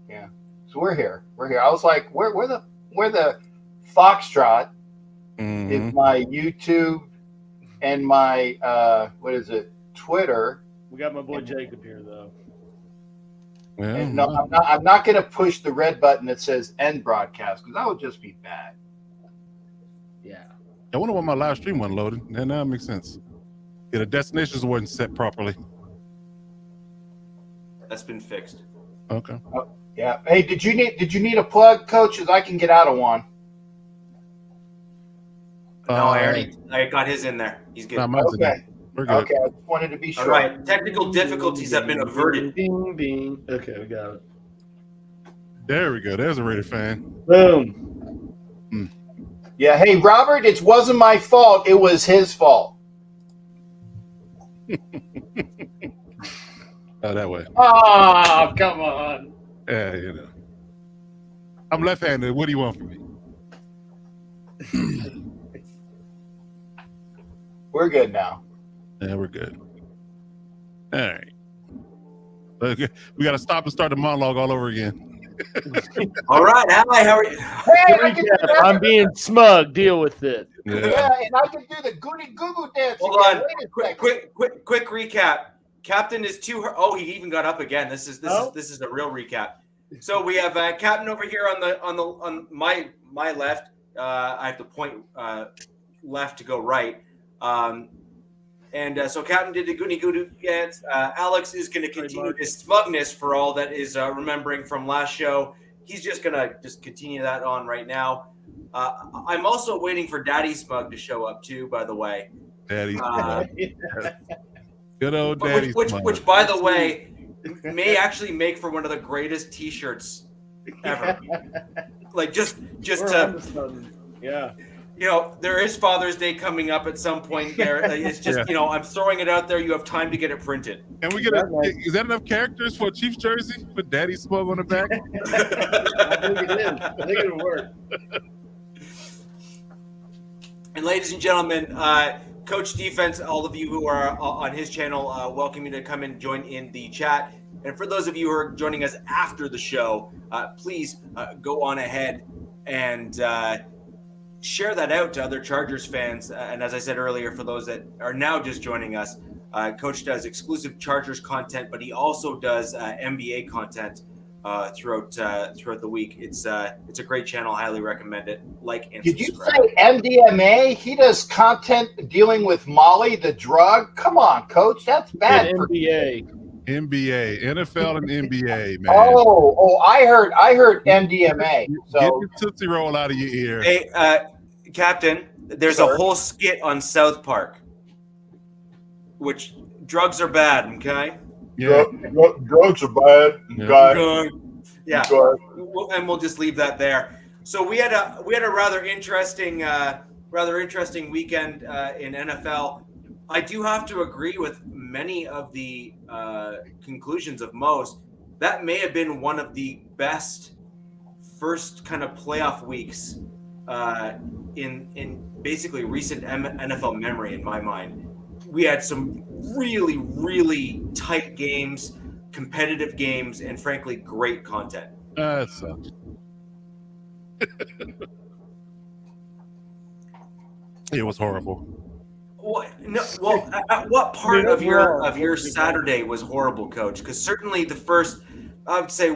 Yeah. So we're here. We're here. I was like, where the Foxtrot is my YouTube and my what is it, Twitter. We got my boy Jacob here though. Well, And no, I'm not going to push the red button that says end broadcast because that would just be bad. Yeah. I wonder why my live stream wasn't loaded. And now it makes sense. Yeah, the destinations weren't set properly. That's been fixed. Okay. Oh, yeah. Hey, did you need a plug, Coach? As I can get out of one. No, I got his in there. He's good. Okay. We're good. Okay, I just wanted to be sure. All right. Technical difficulties have been averted. Bing, bing. Okay, we got it. There we go. There's a Raider fan. Boom. Yeah. Hey, Robert, it wasn't my fault. It was his fault. Oh, that way. Oh, come on. Yeah, you know. I'm left-handed. What do you want from me? We're good now. Yeah, we're good. All right. Okay. We got to stop and start the monologue all over again. All right. Hi, how are you? Hey, I'm being smug. Deal with it. Yeah, and I can do the goody goo goo dance. Hold again. on. Wait a second. Quick recap. Captain is too. Oh, he even got up again. This is a real recap. So we have Captain over here on my left. I have to point left to go right. So Captain did the goody goo dance. Alex is going to continue his smugness for all that is remembering from last show. He's just going to continue that on right now. I'm also waiting for Daddy Smug to show up too, by the way. Daddy Smug. Good old Daddy Smug. Which, by the way, may actually make for one of the greatest T-shirts ever. Like just to, yeah. There is Father's Day coming up at some point there. It's just, I'm throwing it out there. You have time to get it printed. And we is that enough characters for a Chiefs jersey? Put Daddy Smug on the back? I think it is. I think it'll work. And ladies and gentlemen, Coach Defense, all of you who are on his channel, welcome you to come and join in the chat. And for those of you who are joining us after the show, please go on ahead and share that out to other Chargers fans. And as I said earlier, for those that are now just joining us, Coach does exclusive Chargers content, but he also does NBA content throughout the week. It's a great channel. Highly recommend it. Like and subscribe. Did you say MDMA? He does content dealing with Molly, the drug. Come on, Coach. That's bad. NBA. NBA, NFL and NBA, man. Oh, I heard MDMA. So get your Tootsie Roll out of your ear. Hey, Captain, there's a whole skit on South Park, which drugs are bad, okay? Yeah. Drugs are bad. Yeah. And we'll just leave that there. So we had a rather interesting weekend in NFL. I do have to agree with many of the conclusions of most. That may have been one of the best first kind of playoff weeks in basically recent NFL memory, in my mind. We had some really, really tight games, competitive games, and frankly, great content. That sucks. It was horrible. At what part of your Saturday was horrible, Coach? Because certainly the first, I would say,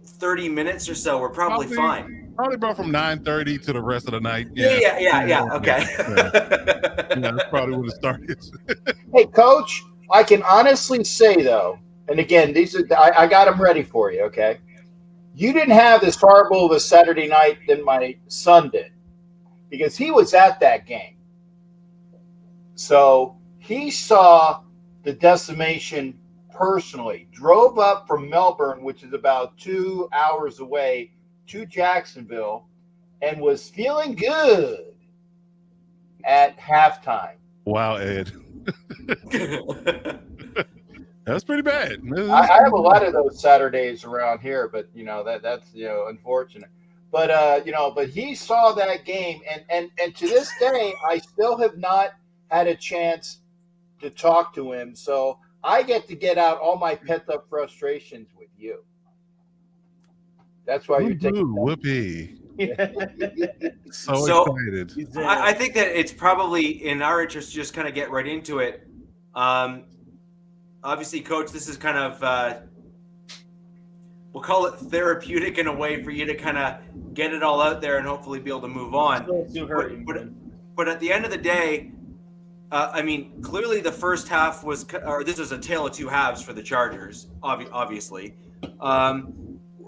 30 minutes or so were probably fine. Probably about from 9:30 to the rest of the night. Yeah. Okay. That's probably when it started. Hey, Coach, I can honestly say though, and again, I got them ready for you. Okay, you didn't have as horrible of a Saturday night than my son did, because he was at that game. So he saw the decimation personally, drove up from Melbourne, which is about 2 hours away, to Jacksonville, and was feeling good at halftime. Wow, Ed. That's pretty bad. I have a lot of those Saturdays around here, but that's unfortunate. But but he saw that game, and to this day, I still have not had a chance to talk to him. So I get to get out all my pent up frustrations with you. That's why you're taking. Whoopee! So excited. I think that it's probably in our interest to just kind of get right into it. Obviously, Coach, this is kind of we'll call it therapeutic in a way for you to kind of get it all out there and hopefully be able to move on. But at the end of the day, I mean, clearly the first half this was a tale of two halves for the Chargers, obviously.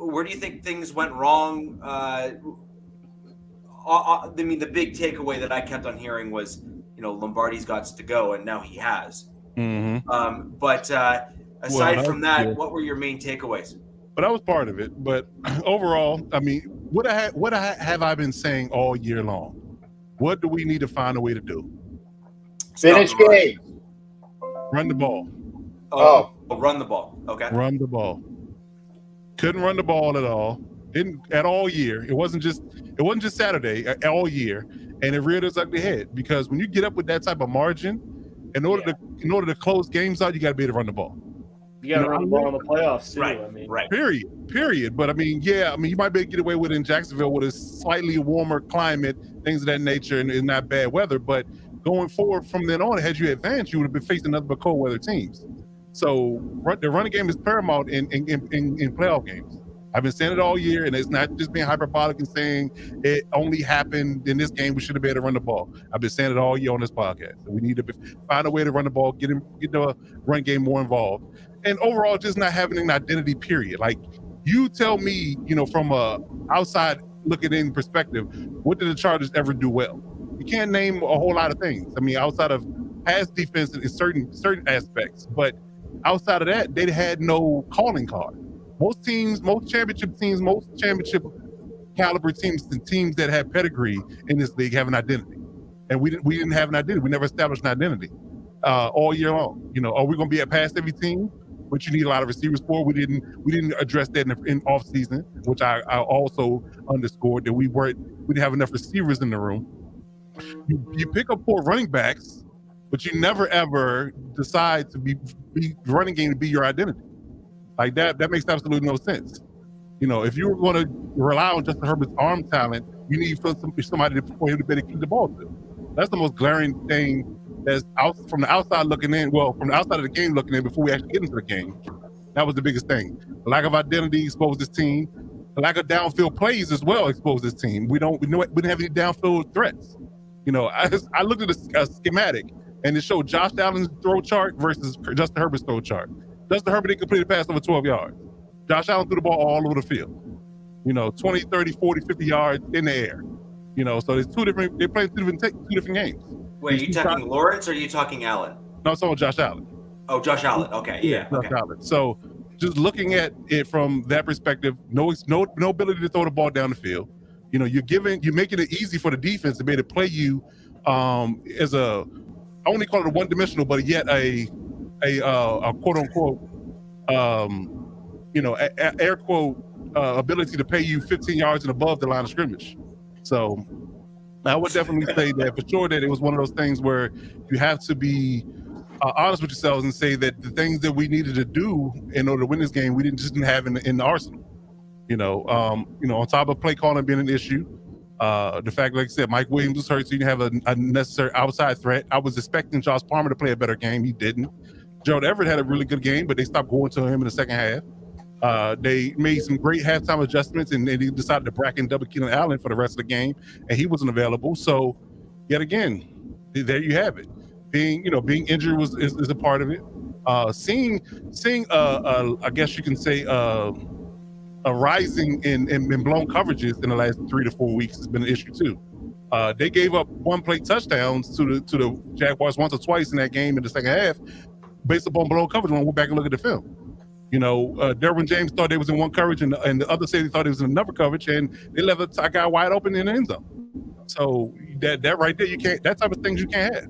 Where do you think things went wrong? I mean, the big takeaway that I kept on hearing was, Lombardi's got to go, and now he has. Mm-hmm. But aside from that, what were your main takeaways? But that was part of it. But overall, I mean, what have I been saying all year long? What do we need to find a way to do? Finish game. Run the ball. Oh, run the ball. Okay. Run the ball. Couldn't run the ball at all. Didn't at all year. It wasn't just Saturday, all year. And it reared its ugly head, because when you get up with that type of margin, in order to close games out, you got to be able to run the ball. You got to run the ball in the playoffs too. Right. I mean, right. Period. But I mean, you might be able to get away with it in Jacksonville with a slightly warmer climate, things of that nature, and not bad weather. But going forward from then on, had you advanced, you would have been facing nothing but cold weather teams. So the running game is paramount in playoff games. I've been saying it all year, and it's not just being hyperbolic and saying it only happened in this game. We should have been able to run the ball. I've been saying it all year on this podcast. We need to find a way to run the ball, get the run game more involved, and overall just not having an identity. Period. Like, you tell me, from a outside looking in perspective, what did the Chargers ever do well? You can't name a whole lot of things. I mean, outside of pass defense in certain aspects, but outside of that, they had no calling card. Most championship teams, most championship caliber teams, and teams that have pedigree in this league have an identity, and we didn't have an identity. We never established an identity all year long. Are we going to be at past every team, which you need a lot of receivers for? We didn't address that in off season, which I also underscored that we didn't have enough receivers in the room. You pick up poor running backs, but you never ever decide to be the running game to be your identity. Like that makes absolutely no sense. If you were going to rely on Justin Herbert's arm talent, you need somebody for him to be able to keep the ball to. That's the most glaring thing that's from the outside looking in. Well, from the outside of the game looking in before we actually get into the game. That was the biggest thing. The lack of identity exposed this team. The lack of downfield plays as well exposed this team. We didn't have any downfield threats. I looked at a schematic, and it showed Josh Allen's throw chart versus Justin Herbert's throw chart. Justin Herbert didn't complete a pass over 12 yards. Josh Allen threw the ball all over the field. 20, 30, 40, 50 yards in the air. So there's they're playing two different games. Wait, are you talking Lawrence or are you talking Allen? No, it's all Josh Allen. Oh, Josh Allen. Okay, yeah. Josh Allen. So just looking at it from that perspective, no ability to throw the ball down the field. You're making it easy for the defense to be able to play you as I only call it a one-dimensional, but yet a quote unquote, air quote ability to pay you 15 yards and above the line of scrimmage. So I would definitely say that for sure that it was one of those things where you have to be honest with yourselves and say that the things that we needed to do in order to win this game, we didn't have in the arsenal. On top of play calling being an issue, the fact, like I said, Mike Williams was hurt, so you didn't have a necessary outside threat. I was expecting Josh Palmer to play a better game. He didn't. Gerald Everett had a really good game, but they stopped going to him in the second half. They made some great halftime adjustments, and they decided to bracket double Keenan Allen for the rest of the game, and he wasn't available. So, yet again, there you have it. Being injured is a part of it. Seeing I guess you can say a rising in blown coverages in the last 3 to 4 weeks has been an issue too. They gave up one-play touchdowns to the Jaguars once or twice in that game in the second half, based upon blown coverage when I went back and look at the film. Derwin James thought they was in one coverage, and the other safety thought he was in another coverage, and they left a guy wide open in the end zone. So that right there, you can't. That type of things you can't have.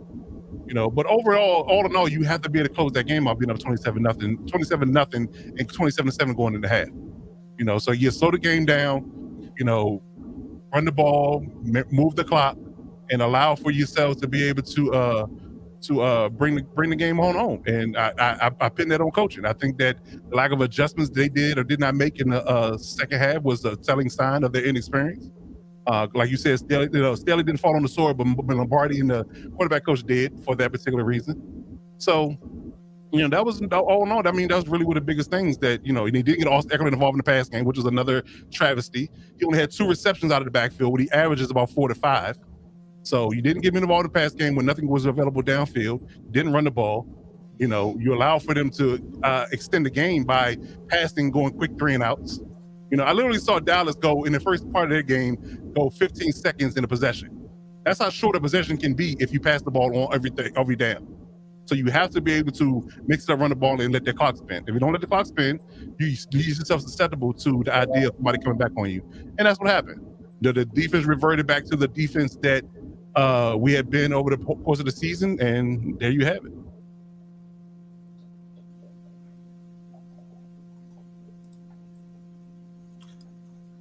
But overall, all in all, you have to be able to close that game out, being up 27-0, and 27-7 going into half. So you slow the game down. Run the ball, move the clock, and allow for yourselves to be able to to bring the game on home. And I pin that on coaching. I think that the lack of adjustments they did or did not make in the second half was a telling sign of their inexperience. Like you said, Staley didn't fall on the sword, but Lombardi and the quarterback coach did for that particular reason. So, that was all in all. I mean, that was really one of the biggest things that, he didn't get Austin Eckler involved in the pass game, which was another travesty. He only had 2 receptions out of the backfield, where he averages about 4 to 5. So you didn't get him involved in the pass game when nothing was available downfield. You didn't run the ball. You allow for them to extend the game by passing, going quick 3 and outs. I literally saw Dallas go in the first part of their game, go 15 seconds in a possession. That's how short a possession can be if you pass the ball on every down. So you have to be able to mix it up, run the ball, and let the clock spin. If you don't let the clock spin, you leave yourself susceptible to the idea of somebody coming back on you. And that's what happened. The defense reverted back to the defense that we had been over the course of the season, and there you have it.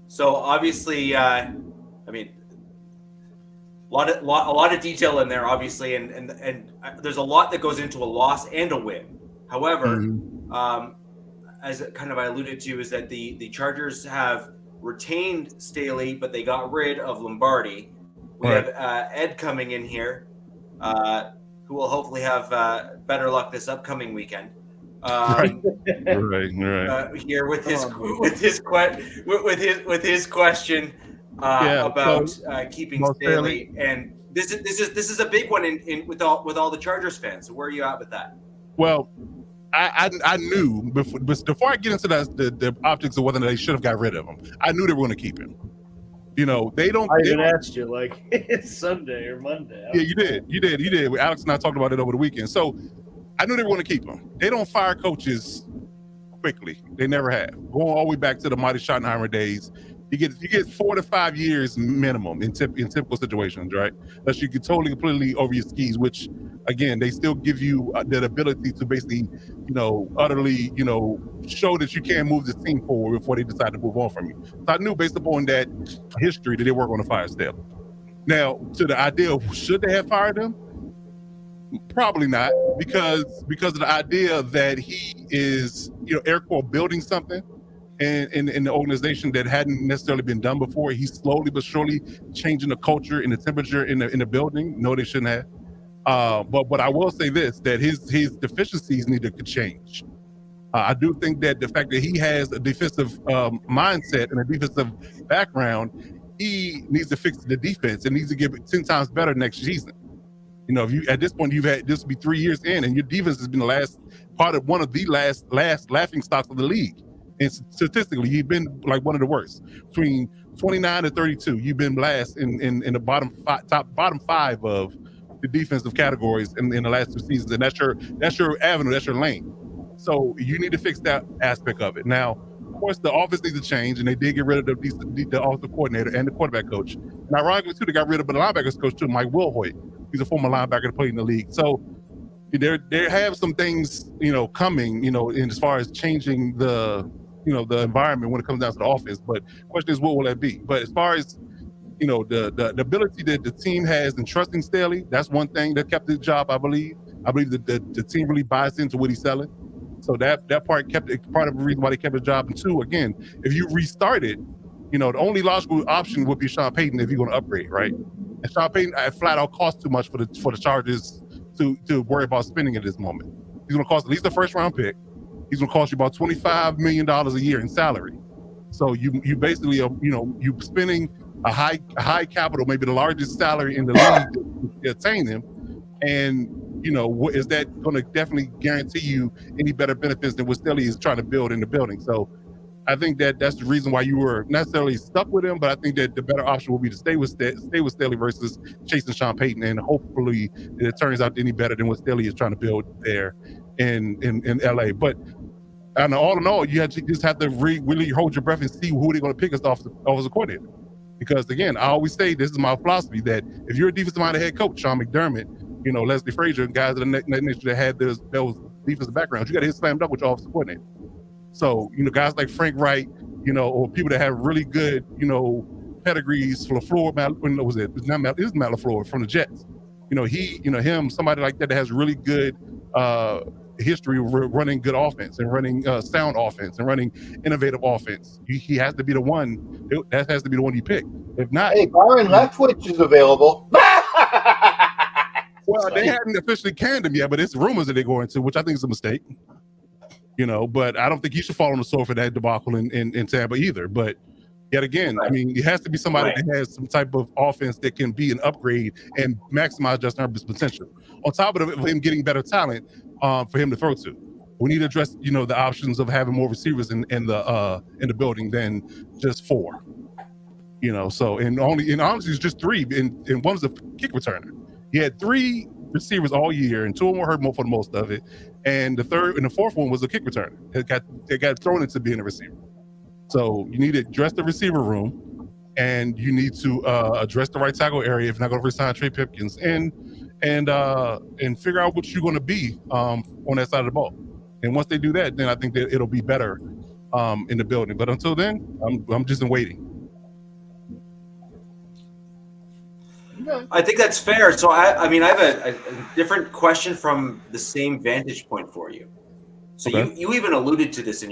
So obviously, I mean, a lot of detail in there, obviously, and there's a lot that goes into a loss and a win. However, as kind of I alluded to, is that the Chargers have retained Staley, but they got rid of Lombardi. We have Ed coming in here, who will hopefully have better luck this upcoming weekend. Right. Here with his question about keeping Staley, and this is a big one in with all the Chargers fans. So where are you at with that? Well, I knew before I get into the optics of whether they should have got rid of him, I knew they were going to keep him. They don't. I even asked you like it's Sunday or Monday. Yeah, you did. Alex and I talked about it over the weekend. So I knew they were going to keep him. They don't fire coaches quickly. They never have. Going all the way back to the Marty Schottenheimer days, you get 4 to 5 years minimum in typical situations, right? Unless you get totally completely over your skis, which again they still give you that ability to basically, utterly, show that you can move the team forward before they decide to move on from you. So I knew based upon that history that they weren't going to fire Staley. Now, to the idea of should they have fired him? Probably not, because of the idea that he is, air quote, building something in the organization that hadn't necessarily been done before. He's slowly but surely changing the culture and the temperature in the building. No, they shouldn't have. But I will say this, that his deficiencies need to change. I do think that the fact that he has a defensive mindset and a defensive background, he needs to fix the defense and needs to get 10 times better next season. If you at this point you've had this will be 3 years in, and your defense has been one of the last laughing stocks of the league. And statistically, you've been like one of the worst. Between 29 to 32, you've been last in the bottom 5 of the defensive categories in the last 2 seasons, and that's your avenue, that's your lane. So you need to fix that aspect of it. Now, of course, the offense needs to change, and they did get rid of the offensive coordinator and the quarterback coach. And ironically, too, they got rid of the linebackers coach too, Mike Wilhoit. He's a former linebacker that played in the league. So there have some things, coming, in as far as changing the environment when it comes down to the offense. But the question is, what will that be? But as far as, the ability that the team has in trusting Staley, that's one thing that kept his job, I believe. I believe that the team really buys into what he's selling. So that part kept it, part of the reason why they kept his job. And 2, again, if you restarted, the only logical option would be Sean Payton if you're going to upgrade, right? And Sean Payton flat out costs too much for the Chargers to worry about spending at this moment. He's going to cost at least a first-round pick. He's going to cost you about $25 million a year in salary. So you basically you spending a high capital, maybe the largest salary in the league to attain him, and is that going to definitely guarantee you any better benefits than what Staley is trying to build in the building? So I think that's the reason why you were necessarily stuck with him, but I think that the better option will be to stay with Staley versus chasing Sean Payton, and hopefully it turns out any better than what Staley is trying to build there in LA. But all in all, you just have to really hold your breath and see who they're going to pick as offensive coordinator. Because again, I always say, this is my philosophy, that if you're a defensive-minded head coach, Sean McDermott, Leslie Frazier, and guys of the next that had those defensive backgrounds, you got to hit slam dunk with your offensive coordinator. So, guys like Frank Wright, or people that have really good, pedigrees. LaFleur, it's not LaFleur, from the Jets. somebody like that has really good history running good offense and running sound offense and running innovative offense. He has to be the one. That has to be the one you pick. If not, hey, Byron Leftwich is available. Well, they hadn't officially canned him yet, but it's rumors that they're going to, which I think is a mistake. But I don't think he should fall on the sword for that debacle in Tampa either. But yet again, I mean, it has to be somebody that has some type of offense that can be an upgrade and maximize Justin Herbert's potential. On top of him getting better talent for him to throw to. We need to address, the options of having more receivers in the building than just 4. So and honestly, it's just 3, and one's a kick returner. He had 3 receivers all year, and 2 of them were hurt for the most of it. And the 4th one was a kick returner. It got thrown into being a receiver. So you need to address the receiver room, and you need to address the right tackle area if you're not going to resign Trey Pipkins, and figure out what you're going to be on that side of the ball. And once they do that, then I think that it'll be better in the building. But until then, I'm just waiting. I think that's fair. So I have a different question from the same vantage point for you. So you even alluded to this in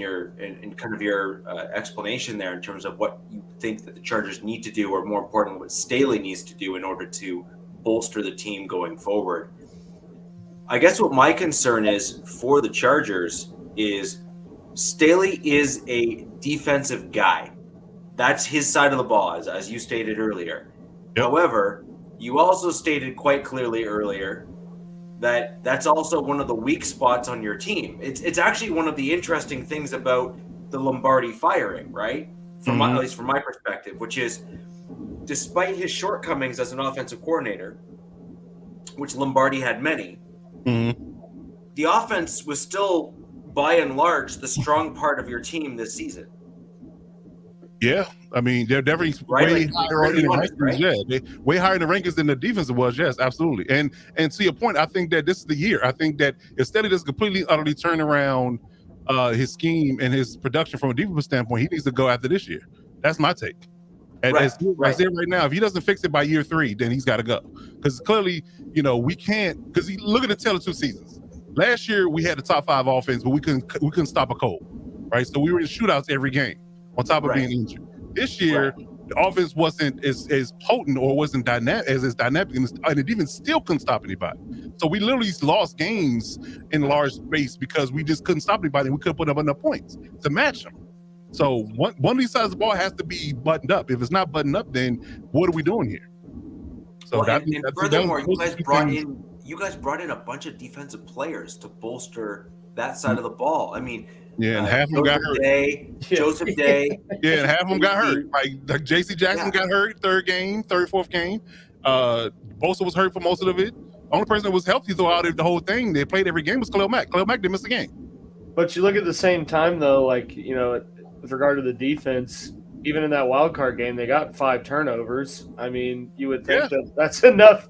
kind of your explanation there in terms of what you think that the Chargers need to do, or more importantly, what Staley needs to do in order to bolster the team going forward. I guess what my concern is for the Chargers is Staley is a defensive guy. That's his side of the ball, as you stated earlier. Yep. However, you also stated quite clearly earlier that that's also one of the weak spots on your team. It's actually one of the interesting things about the Lombardi firing, right? At least from my perspective, which is, despite his shortcomings as an offensive coordinator, which Lombardi had many, the offense was still, by and large, the strong part of your team this season. Yeah, I mean, they're definitely way higher in the rankings. Right? Yeah, way higher in the rankings than the defense was. Yes, absolutely. And to your point, I think that this is the year. I think that instead of just completely, utterly turn around his scheme and his production from a defensive standpoint, he needs to go after this year. That's my take. As right now, if he doesn't fix it by year 3, then he's got to go. Because clearly, we can't. Because look at the tail of 2 seasons. Last year we had the top 5 offense, but we couldn't stop a cold, right? So we were in shootouts every game, on top of being injured. This year, the offense wasn't as potent or wasn't dynamic, and it even still couldn't stop anybody. So we literally lost games in large space because we just couldn't stop anybody, and we couldn't put up enough points to match them. So one of these sides of the ball has to be buttoned up. If it's not buttoned up, then what are we doing here? So furthermore, you guys brought in a bunch of defensive players to bolster that side of the ball. I mean, and half of them got hurt. Joseph Day. Yeah, and half of them got hurt. Like J.C. Jackson got hurt, 4th game. Bosa was hurt for most of it. The only person that was healthy throughout the whole thing, they played every game, was Khalil Mack. Khalil Mack didn't miss a game. But you look at the same time, though, with regard to the defense, even in that wild card game, they got 5 turnovers. I mean, you would think that's enough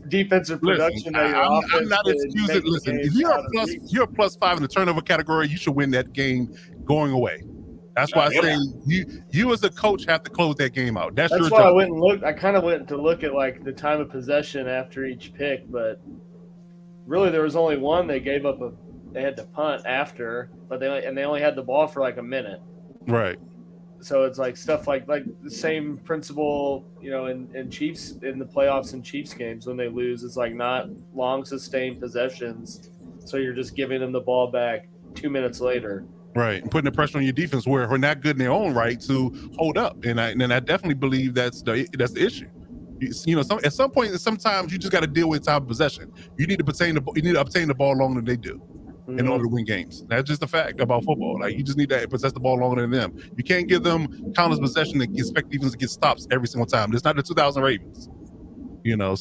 defensive production. I'm not excusing. Listen, if you're a +5 in the turnover category, you should win that game going away. That's why I say you as a coach have to close that game out. That's your why job. I went and looked. I kind of went to look at the time of possession after each pick, but really there was only one they gave up. They had to punt after, but they only had the ball for a minute. Right. So it's stuff like the same principle, in Chiefs, in the playoffs and Chiefs games when they lose, it's not long sustained possessions. So you're just giving them the ball back 2 minutes later. Right. And putting the pressure on your defense where we're not good in their own right to hold up. And I definitely believe that's the issue. At some point, sometimes you just got to deal with time of possession. You need to obtain the ball longer than they do in order to win games. That's just a fact about football. You just need to possess the ball longer than them. You can't give them countless possession and expect defense to get stops every single time. It's not the 2000 Ravens.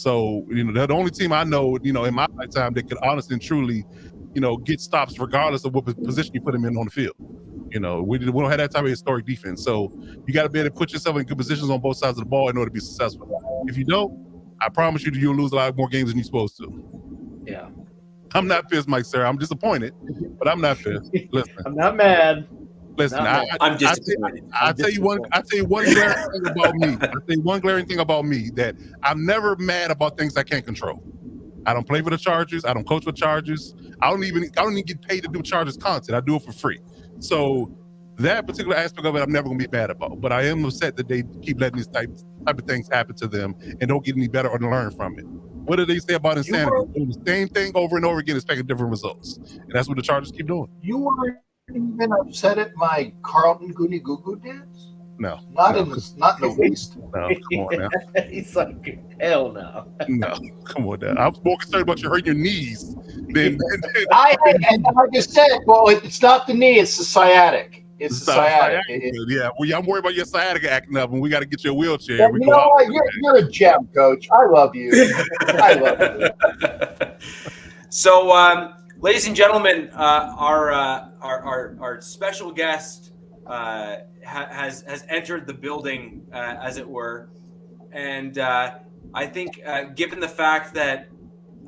So they're the only team I know, in my lifetime that could honestly and truly, get stops regardless of what position you put them in on the field. We don't have that type of historic defense. So you got to be able to put yourself in good positions on both sides of the ball in order to be successful. If you don't, I promise you'll lose a lot more games than you're supposed to. Yeah. I'm not pissed, Mike, sir. I'm disappointed, but I'm not pissed. Listen, I'm not mad. Listen, I'm disappointed. I'll tell you one glaring thing about me. I'll tell you one glaring thing about me, that I'm never mad about things I can't control. I don't play for the Chargers. I don't coach for Chargers. I don't even get paid to do Chargers content. I do it for free. So that particular aspect of it, I'm never gonna be mad about. But I am upset that they keep letting these type of things happen to them and don't get any better or learn from it. What do they say about insanity? Doing the same thing over and over again, expecting different results, and that's what the Chargers keep doing. You weren't even upset at my Carlton Goonie Goo Goo dance? No, not in the least. No, come on now. He's like, hell no. No, come on now. I was more concerned about you hurting your knees than I just said, well, it's not the knee; it's the sciatic. It's the sciatic. Yeah, well, I'm worried about your sciatic acting up, and we got to get you a wheelchair. Yeah, you know what? You're a gem, Coach. I love you. I love you. So, ladies and gentlemen, our special guest has entered the building, as it were, and I think, given the fact that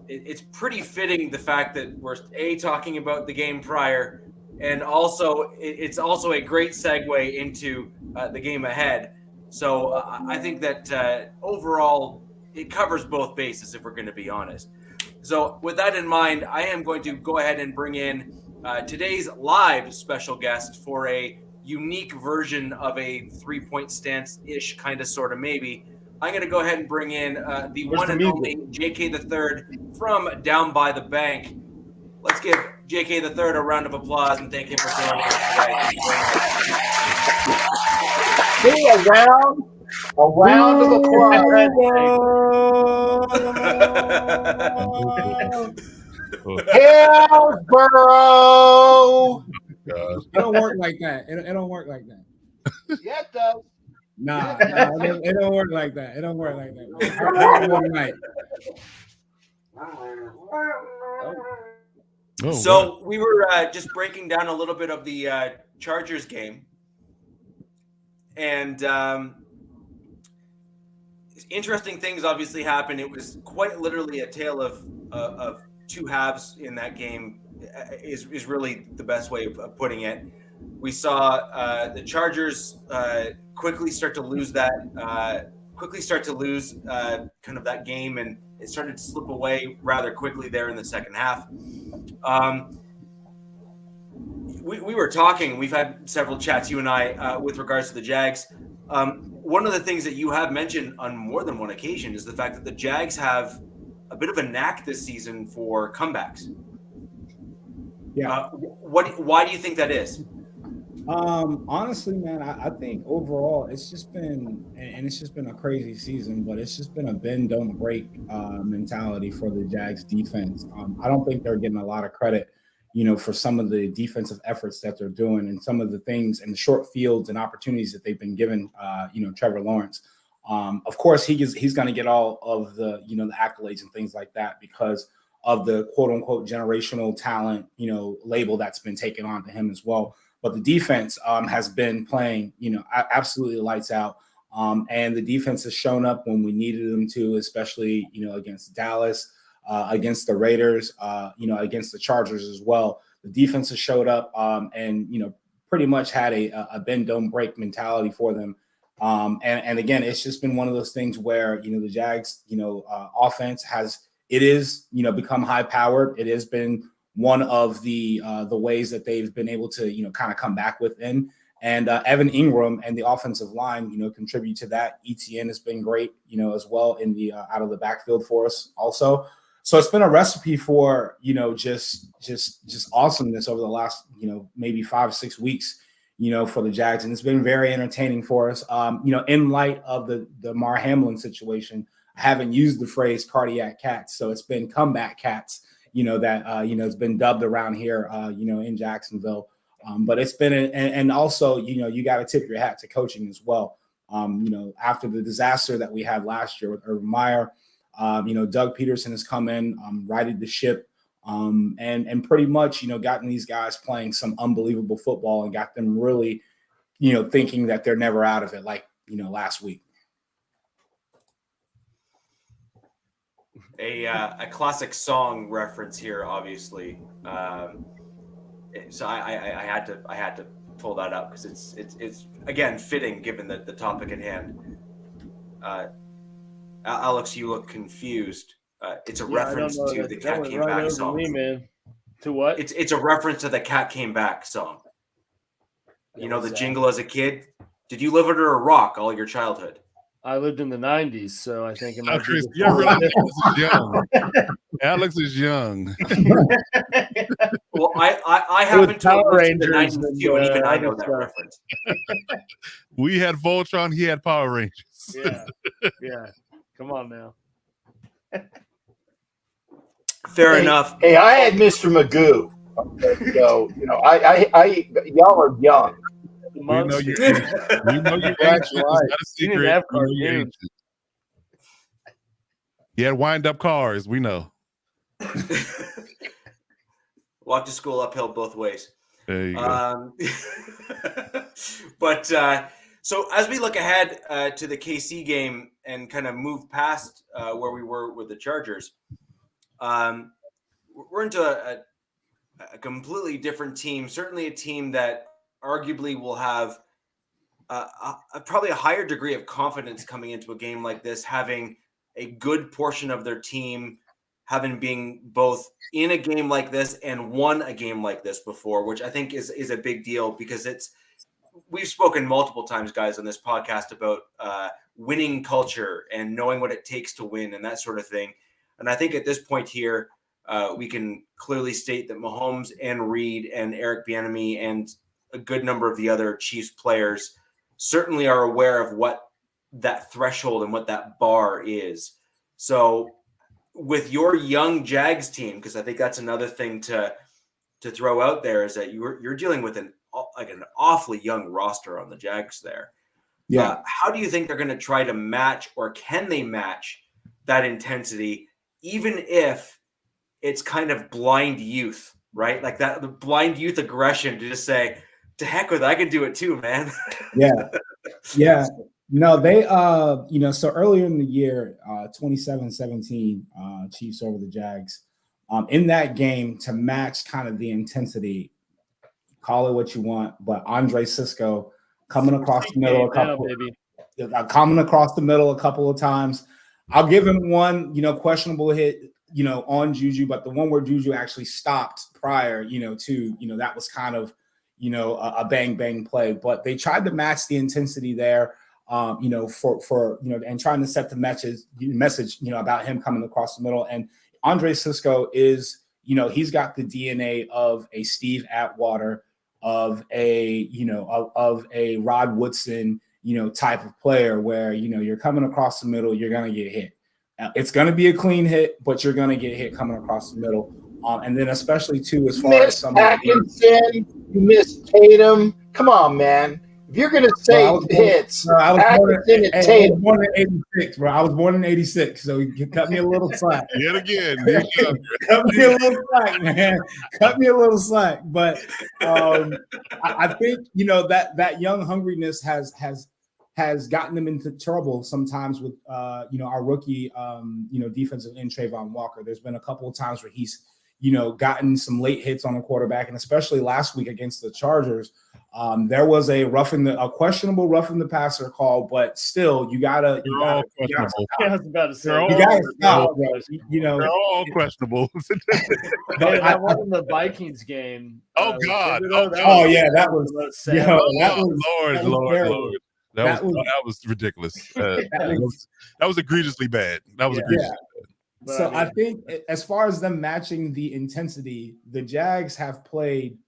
it's pretty fitting, the fact that we're talking about the game prior. And also, it's also a great segue into the game ahead. So I think that overall, it covers both bases, if we're going to be honest. So with that in mind, I am going to go ahead and bring in today's live special guest for a unique version of a three-point stance-ish, kind of, sort of, maybe. I'm going to go ahead and bring in the one and only JK the Third from down by the bank. Let's give JK the Third a round of applause and thank him for joining us today. Give me a round of applause. Hillsborough. It don't work like that. It don't work like that. Yeah, it does. Nah, it don't work like that. It don't work like that. I one night. So we were just breaking down a little bit of the Chargers game, and interesting things obviously happened. It was quite literally a tale of two halves in that game. Is really the best way of putting it. We saw the Chargers quickly start to lose kind of that game, and it started to slip away rather quickly there in the second half. We were talking, we've had several chats, you and I, with regards to the Jags. One of the things that you have mentioned on more than one occasion is the fact that the Jags have a bit of a knack this season for comebacks. Yeah. Why do you think that is? Honestly, man, I think overall it's just been a crazy season, but it's just been a bend don't break mentality for the Jags defense. I don't think they're getting a lot of credit, for some of the defensive efforts that they're doing and some of the things and the short fields and opportunities that they've been given. Trevor Lawrence. Of course, he's going to get all of the the accolades and things like that because of the quote unquote generational talent label that's been taken on to him as well. But the defense has been playing, absolutely lights out. And the defense has shown up when we needed them to, especially, against Dallas, against the Raiders, against the Chargers as well. The defense has showed up and, pretty much had a bend, don't break mentality for them. And again, it's just been one of those things where, the Jags, offense is become high powered. It has been one of the ways that they've been able to, kind of come back within. And Evan Ingram and the offensive line, contribute to that. ETN has been great, as well in the out of the backfield for us also. So it's been a recipe for, just awesomeness over the last, maybe 5-6 weeks, for the Jags. And it's been very entertaining for us. In light of the Mar Hamlin situation, I haven't used the phrase cardiac cats. So it's been comeback cats. It's been dubbed around here, in Jacksonville. But it's been, and also, you got to tip your hat to coaching as well. After the disaster that we had last year with Urban Meyer, Doug Peterson has come in, righted the ship, and pretty much, gotten these guys playing some unbelievable football and got them really, thinking that they're never out of it, like, last week. A classic song reference here, obviously. So I had to pull that up because it's again fitting given the topic at hand. Alex, you look confused. It's a reference to the Cat Came Back song. Me, man. To what? It's a reference to the Cat Came Back song. You know the jingle as a kid? Did you live under a rock all your childhood? I lived in the 90s, so I think it might be. Alex is young. Well, I happen to have lived in the 90s too, and even I know that reference. We had Voltron, he had Power Rangers. Yeah. Come on now. Fair enough. Hey, I had Mr. Magoo. So, you know, I y'all are young. We know you. We know you. That's not a secret. He had wind-up cars. We know. Walk to school uphill both ways. There you go. But so as we look ahead to the KC game and kind of move past where we were with the Chargers, we're into a completely different team. Certainly a team that arguably will have probably a higher degree of confidence coming into a game like this, having a good portion of their team having been both in a game like this and won a game like this before, which I think is a big deal because we've spoken multiple times, guys, on this podcast about winning culture and knowing what it takes to win and that sort of thing. And I think at this point here, we can clearly state that Mahomes and Reed and Eric Bieniemy and a good number of the other Chiefs players certainly are aware of what that threshold and what that bar is. So with your young Jags team, because I think that's another thing to throw out there, is that you're dealing with an awfully young roster on the Jags there. Yeah. How do you think they're going to try to match, or can they match that intensity, even if it's kind of blind youth, right? Like that, the blind youth aggression to just say, to heck with it, I can do it too, man. Yeah. No, they, so earlier in the year, 27-17, Chiefs over the Jags. In that game, to match kind of the intensity, call it what you want, but Andre Sisco coming across the middle a couple of times. I'll give him one, questionable hit, on Juju, but the one where Juju actually stopped prior, that was kind of, a bang play. But they tried to match the intensity there, and trying to set the message, about him coming across the middle. And Andre Sisco is, he's got the DNA of a Steve Atwater, of a Rod Woodson, type of player where, you're coming across the middle, you're going to get hit. It's going to be a clean hit, but you're going to get hit coming across the middle. And then especially, too, as far as some Atkinson, you missed Tatum. Come on, man. If you're going to say hits, I was born in 86, bro. I was born in 86, so you cut me a little slack. Yet again. Cut me a little slack, man. Cut me a little slack. But I think, that young hungriness has gotten them into trouble sometimes with, our rookie, defensive end, Trayvon Walker. There's been a couple of times where he's, gotten some late hits on the quarterback, and especially last week against the Chargers, there was a questionable roughing the passer call, but still, you gotta stop. They're all questionable. But I won in the Vikings game. Oh God! That was Lord. That was ridiculous. That was egregiously bad. So I think as far as them matching the intensity, the Jags have played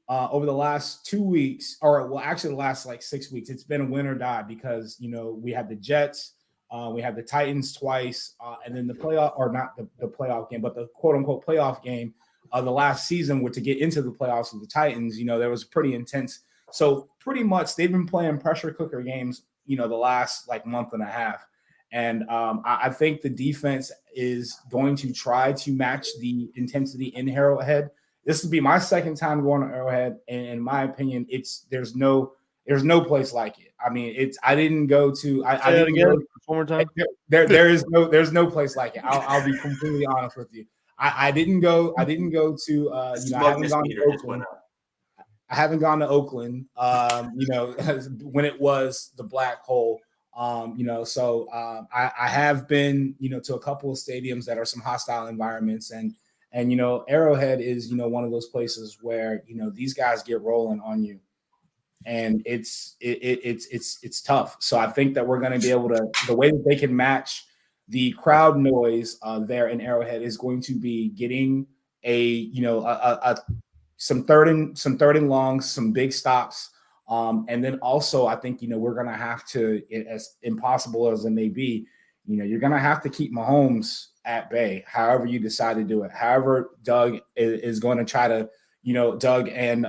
over the last 2 weeks, actually the last 6 weeks. It's been a win or die because, we had the Jets, we had the Titans twice, and then the playoff, or not the playoff game, but the quote unquote playoff game of the last season, where to get into the playoffs with the Titans, there was pretty intense. So pretty much they've been playing pressure cooker games, the last month and a half. And I think the defense is going to try to match the intensity in Arrowhead. This will be my second time going to Arrowhead, and in my opinion, there's no place like it. I mean, I didn't go to. I didn't go one more time. There's no place like it. I'll be completely honest with you. I didn't go to. I haven't gone to Oakland. I haven't gone to Oakland. When it was the black hole. I have been, to a couple of stadiums that are some hostile environments, and Arrowhead is, one of those places where, these guys get rolling on you, and it's tough. So I think that we're going to be able to, the way that they can match the crowd noise there in Arrowhead is going to be getting some third and longs, some big stops. And then also, I think, we're going to have to, as impossible as it may be, you're going to have to keep Mahomes at bay, however you decide to do it. However, Doug is going to try to, Doug and,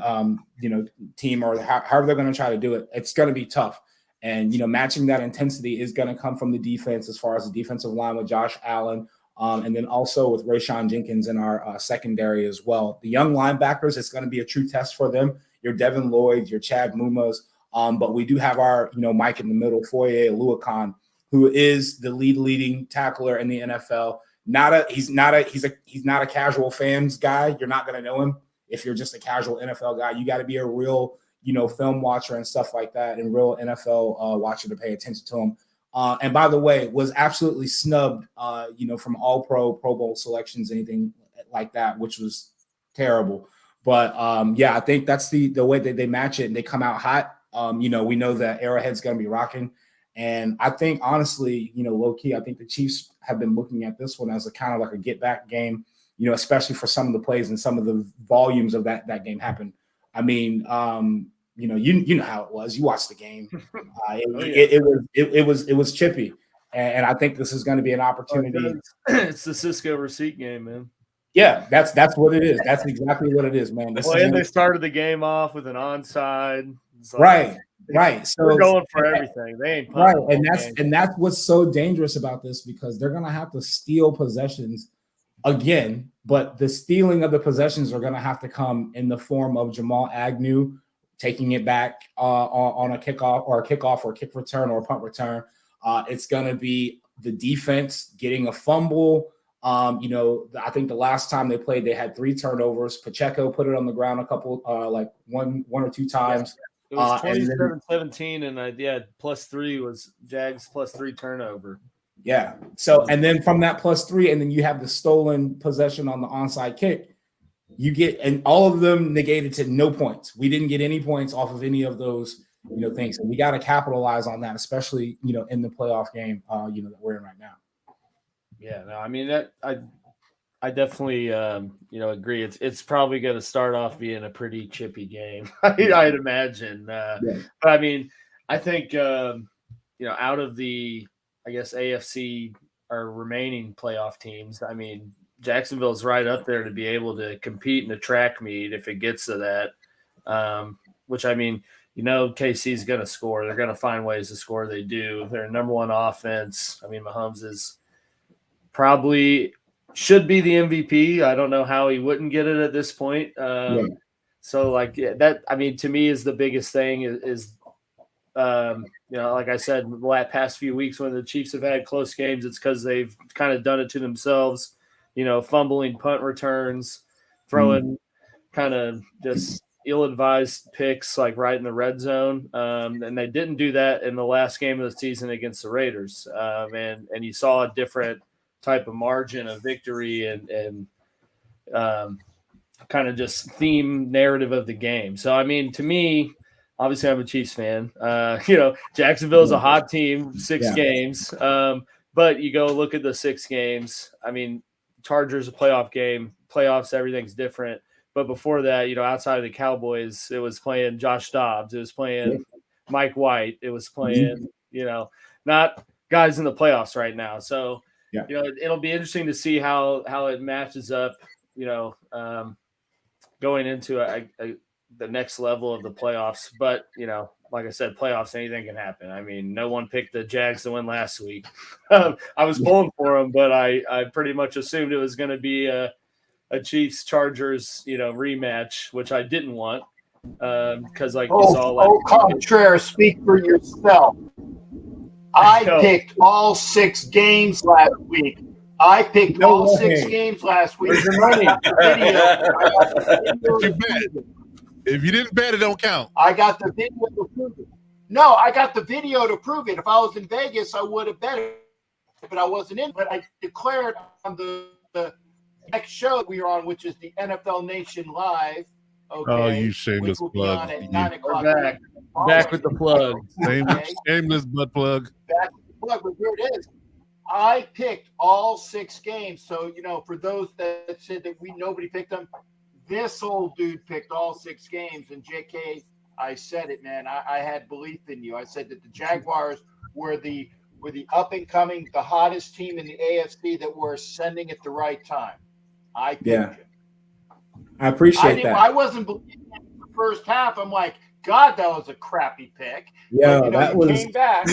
team, or however they're going to try to do it, it's going to be tough. And, matching that intensity is going to come from the defense, as far as the defensive line with Josh Allen, and then also with Rayshon Jenkins in our secondary as well. The young linebackers, it's going to be a true test for them. Your Devin Lloyd, your Chad Mumas, but we do have our, Mike in the middle, Foye Oluokun, who is the leading tackler in the NFL. He's not a casual fans guy. You're not going to know him if you're just a casual NFL guy. You got to be a real, film watcher and stuff like that, and real NFL watcher to pay attention to him. And by the way, was absolutely snubbed, from all Pro Bowl selections, anything like that, which was terrible. But I think that's the way that they match it, and they come out hot. We know that Arrowhead's going to be rocking. And I think, honestly, low key, I think the Chiefs have been looking at this one as a kind of like a get back game, especially for some of the plays and some of the volumes of that game happened. I mean, you know how it was. You watched the game. It was chippy, and I think this is going to be an opportunity. It's the Cisco receipt game, man. Yeah, that's what it is. That's exactly what it is, man. They started the game off with an onside. Right. So they're going for everything. They ain't right, and that's what's so dangerous about this, because they're going to have to steal possessions again, but the stealing of the possessions are going to have to come in the form of Jamal Agnew taking it back on a kickoff or a kick return or a punt return. It's going to be the defense getting a fumble. I think the last time they played, they had 3 turnovers. Pacheco put it on the ground a couple, one or two times. It was 27-17, and +3 was Jags +3 turnover. Yeah. So, and then from that +3, and then you have the stolen possession on the onside kick. You get, and all of them negated to no points. We didn't get any points off of any of those, things. And we got to capitalize on that, especially, in the playoff game, that we're in right now. Yeah, no, I mean, that I definitely, agree. It's probably going to start off being a pretty chippy game, I'd imagine. But I mean, I think, out of the, I guess, AFC or remaining playoff teams, I mean, Jacksonville's right up there to be able to compete in a track meet if it gets to that, which, I mean, KC's going to score. They're going to find ways to score. They do. They're number one offense. I mean, Mahomes is probably should be the MVP. I don't know how he wouldn't get it at this point. So, that, I mean, to me is the biggest thing is like I said, the past few weeks when the Chiefs have had close games, it's because they've kind of done it to themselves. Fumbling punt returns, throwing kind of just ill-advised picks right in the red zone. And they didn't do that in the last game of the season against the Raiders. And you saw a different type of margin of victory and kind of just theme narrative of the game. So, I mean, to me, obviously I'm a Chiefs fan. Jacksonville's a hot team, 6 games. But you go look at the 6 games. I mean, Chargers a playoff game, playoffs, everything's different. But before that, outside of the Cowboys, it was playing Josh Dobbs. It was playing Mike White. It was playing, not guys in the playoffs right now. So, it'll be interesting to see how it matches up, going into the next level of the playoffs. But, like I said, playoffs, anything can happen. I mean, no one picked the Jags to win last week. I was pulling for them, but I pretty much assumed it was going to be a Chiefs-Chargers, rematch, which I didn't want because, you saw, contraire, speak for yourself. I picked all 6 games last week. Where's your money? If you didn't bet, it don't count. I got the video to prove it. No, I got the video to prove it. If I was in Vegas, I would have bet it, but I wasn't in. But I declared on the next show we were on, which is the NFL Nation Live. Okay, Oh, you shameless which will be plug. on at Yeah. 9 o'clock. Back with the plug. Shameless butt plug. Back with the plug, but here it is. I picked all 6 games. So, for those that said that nobody picked them, this old dude picked all 6 games. And JK, I said it, man. I had belief in you. I said that the Jaguars were the up and coming, the hottest team in the AFC that were ascending at the right time. I picked you. I appreciate that. I wasn't believing it in the first half. I'm like, God, that was a crappy pick. Yeah, but, that was. Came back.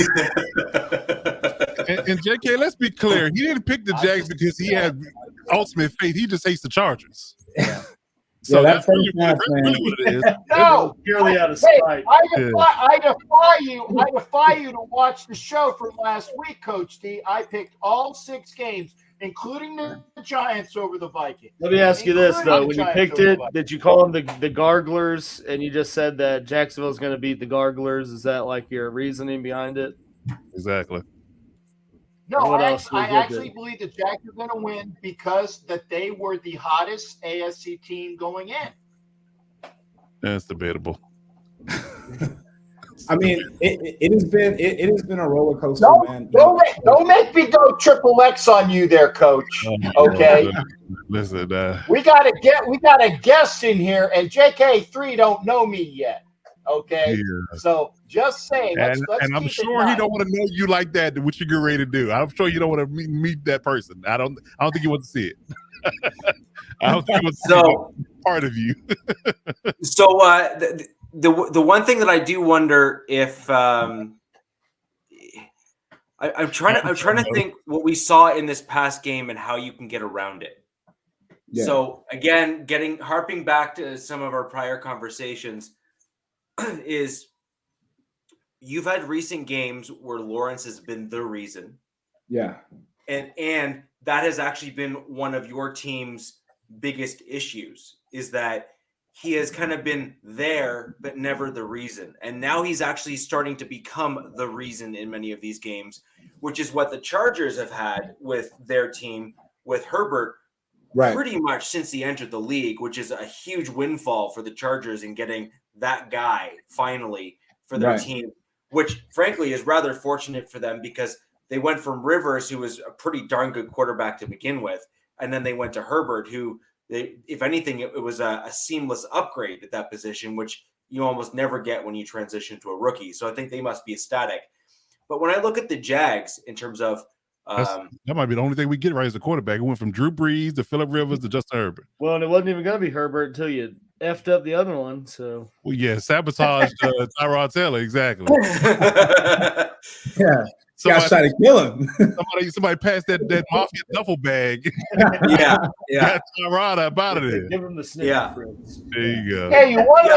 And JK, let's be clear. He didn't pick the Jags because he had ultimate faith. He just hates the Chargers. Yeah. So that that's first really, half, that's man. really what it is. No, purely out of spite. I defy you. I defy you to watch the show from last week, Coach D. I picked all 6 games, including the Giants over the Vikings. Let me ask you this, though. When you picked it, did you call them the Garglers, and you just said that Jacksonville's going to beat the Garglers? Is that like your reasoning behind it? Exactly. No, I actually believe the Jags are going to win because that they were the hottest AFC team going in. That's debatable. I mean, it has been a roller coaster, man. Don't make me go triple X on you there, Coach. Okay. Listen, we got a guest in here, and JK3 don't know me yet. Okay, yeah. So just saying. Let's and I'm sure he don't want to know you like that. What you get ready to do? I'm sure you don't want to meet that person. I don't think you want to see it. I don't think you want to see part of you. So the one thing that I do wonder if I'm trying to think what we saw in this past game and how you can get around it. Yeah. So again, harping back to some of our prior conversations. Is you've had recent games where Lawrence has been the reason. Yeah. And that has actually been one of your team's biggest issues, is that he has kind of been there, but never the reason. And now he's actually starting to become the reason in many of these games, which is what the Chargers have had with their team, with Herbert, pretty much since he entered the league, which is a huge windfall for the Chargers in getting that guy finally for their team, which frankly is rather fortunate for them because they went from Rivers, who was a pretty darn good quarterback to begin with, and then they went to Herbert, who, if anything, it was a seamless upgrade at that position, which you almost never get when you transition to a rookie. So I think they must be ecstatic. But when I look at the Jags in terms of that might be the only thing we get right as a quarterback. It went from Drew Brees to Phillip Rivers to Justin Herbert. Well, and it wasn't even going to be Herbert until you effed up the other one. So, well, yeah, sabotage Tyrod Taylor, exactly. Yeah, somebody tried to kill him. somebody passed that mafia duffel bag. Yeah. Got Tyrod up out of there. Give him the sniff. Yeah. There you go. Hey, you want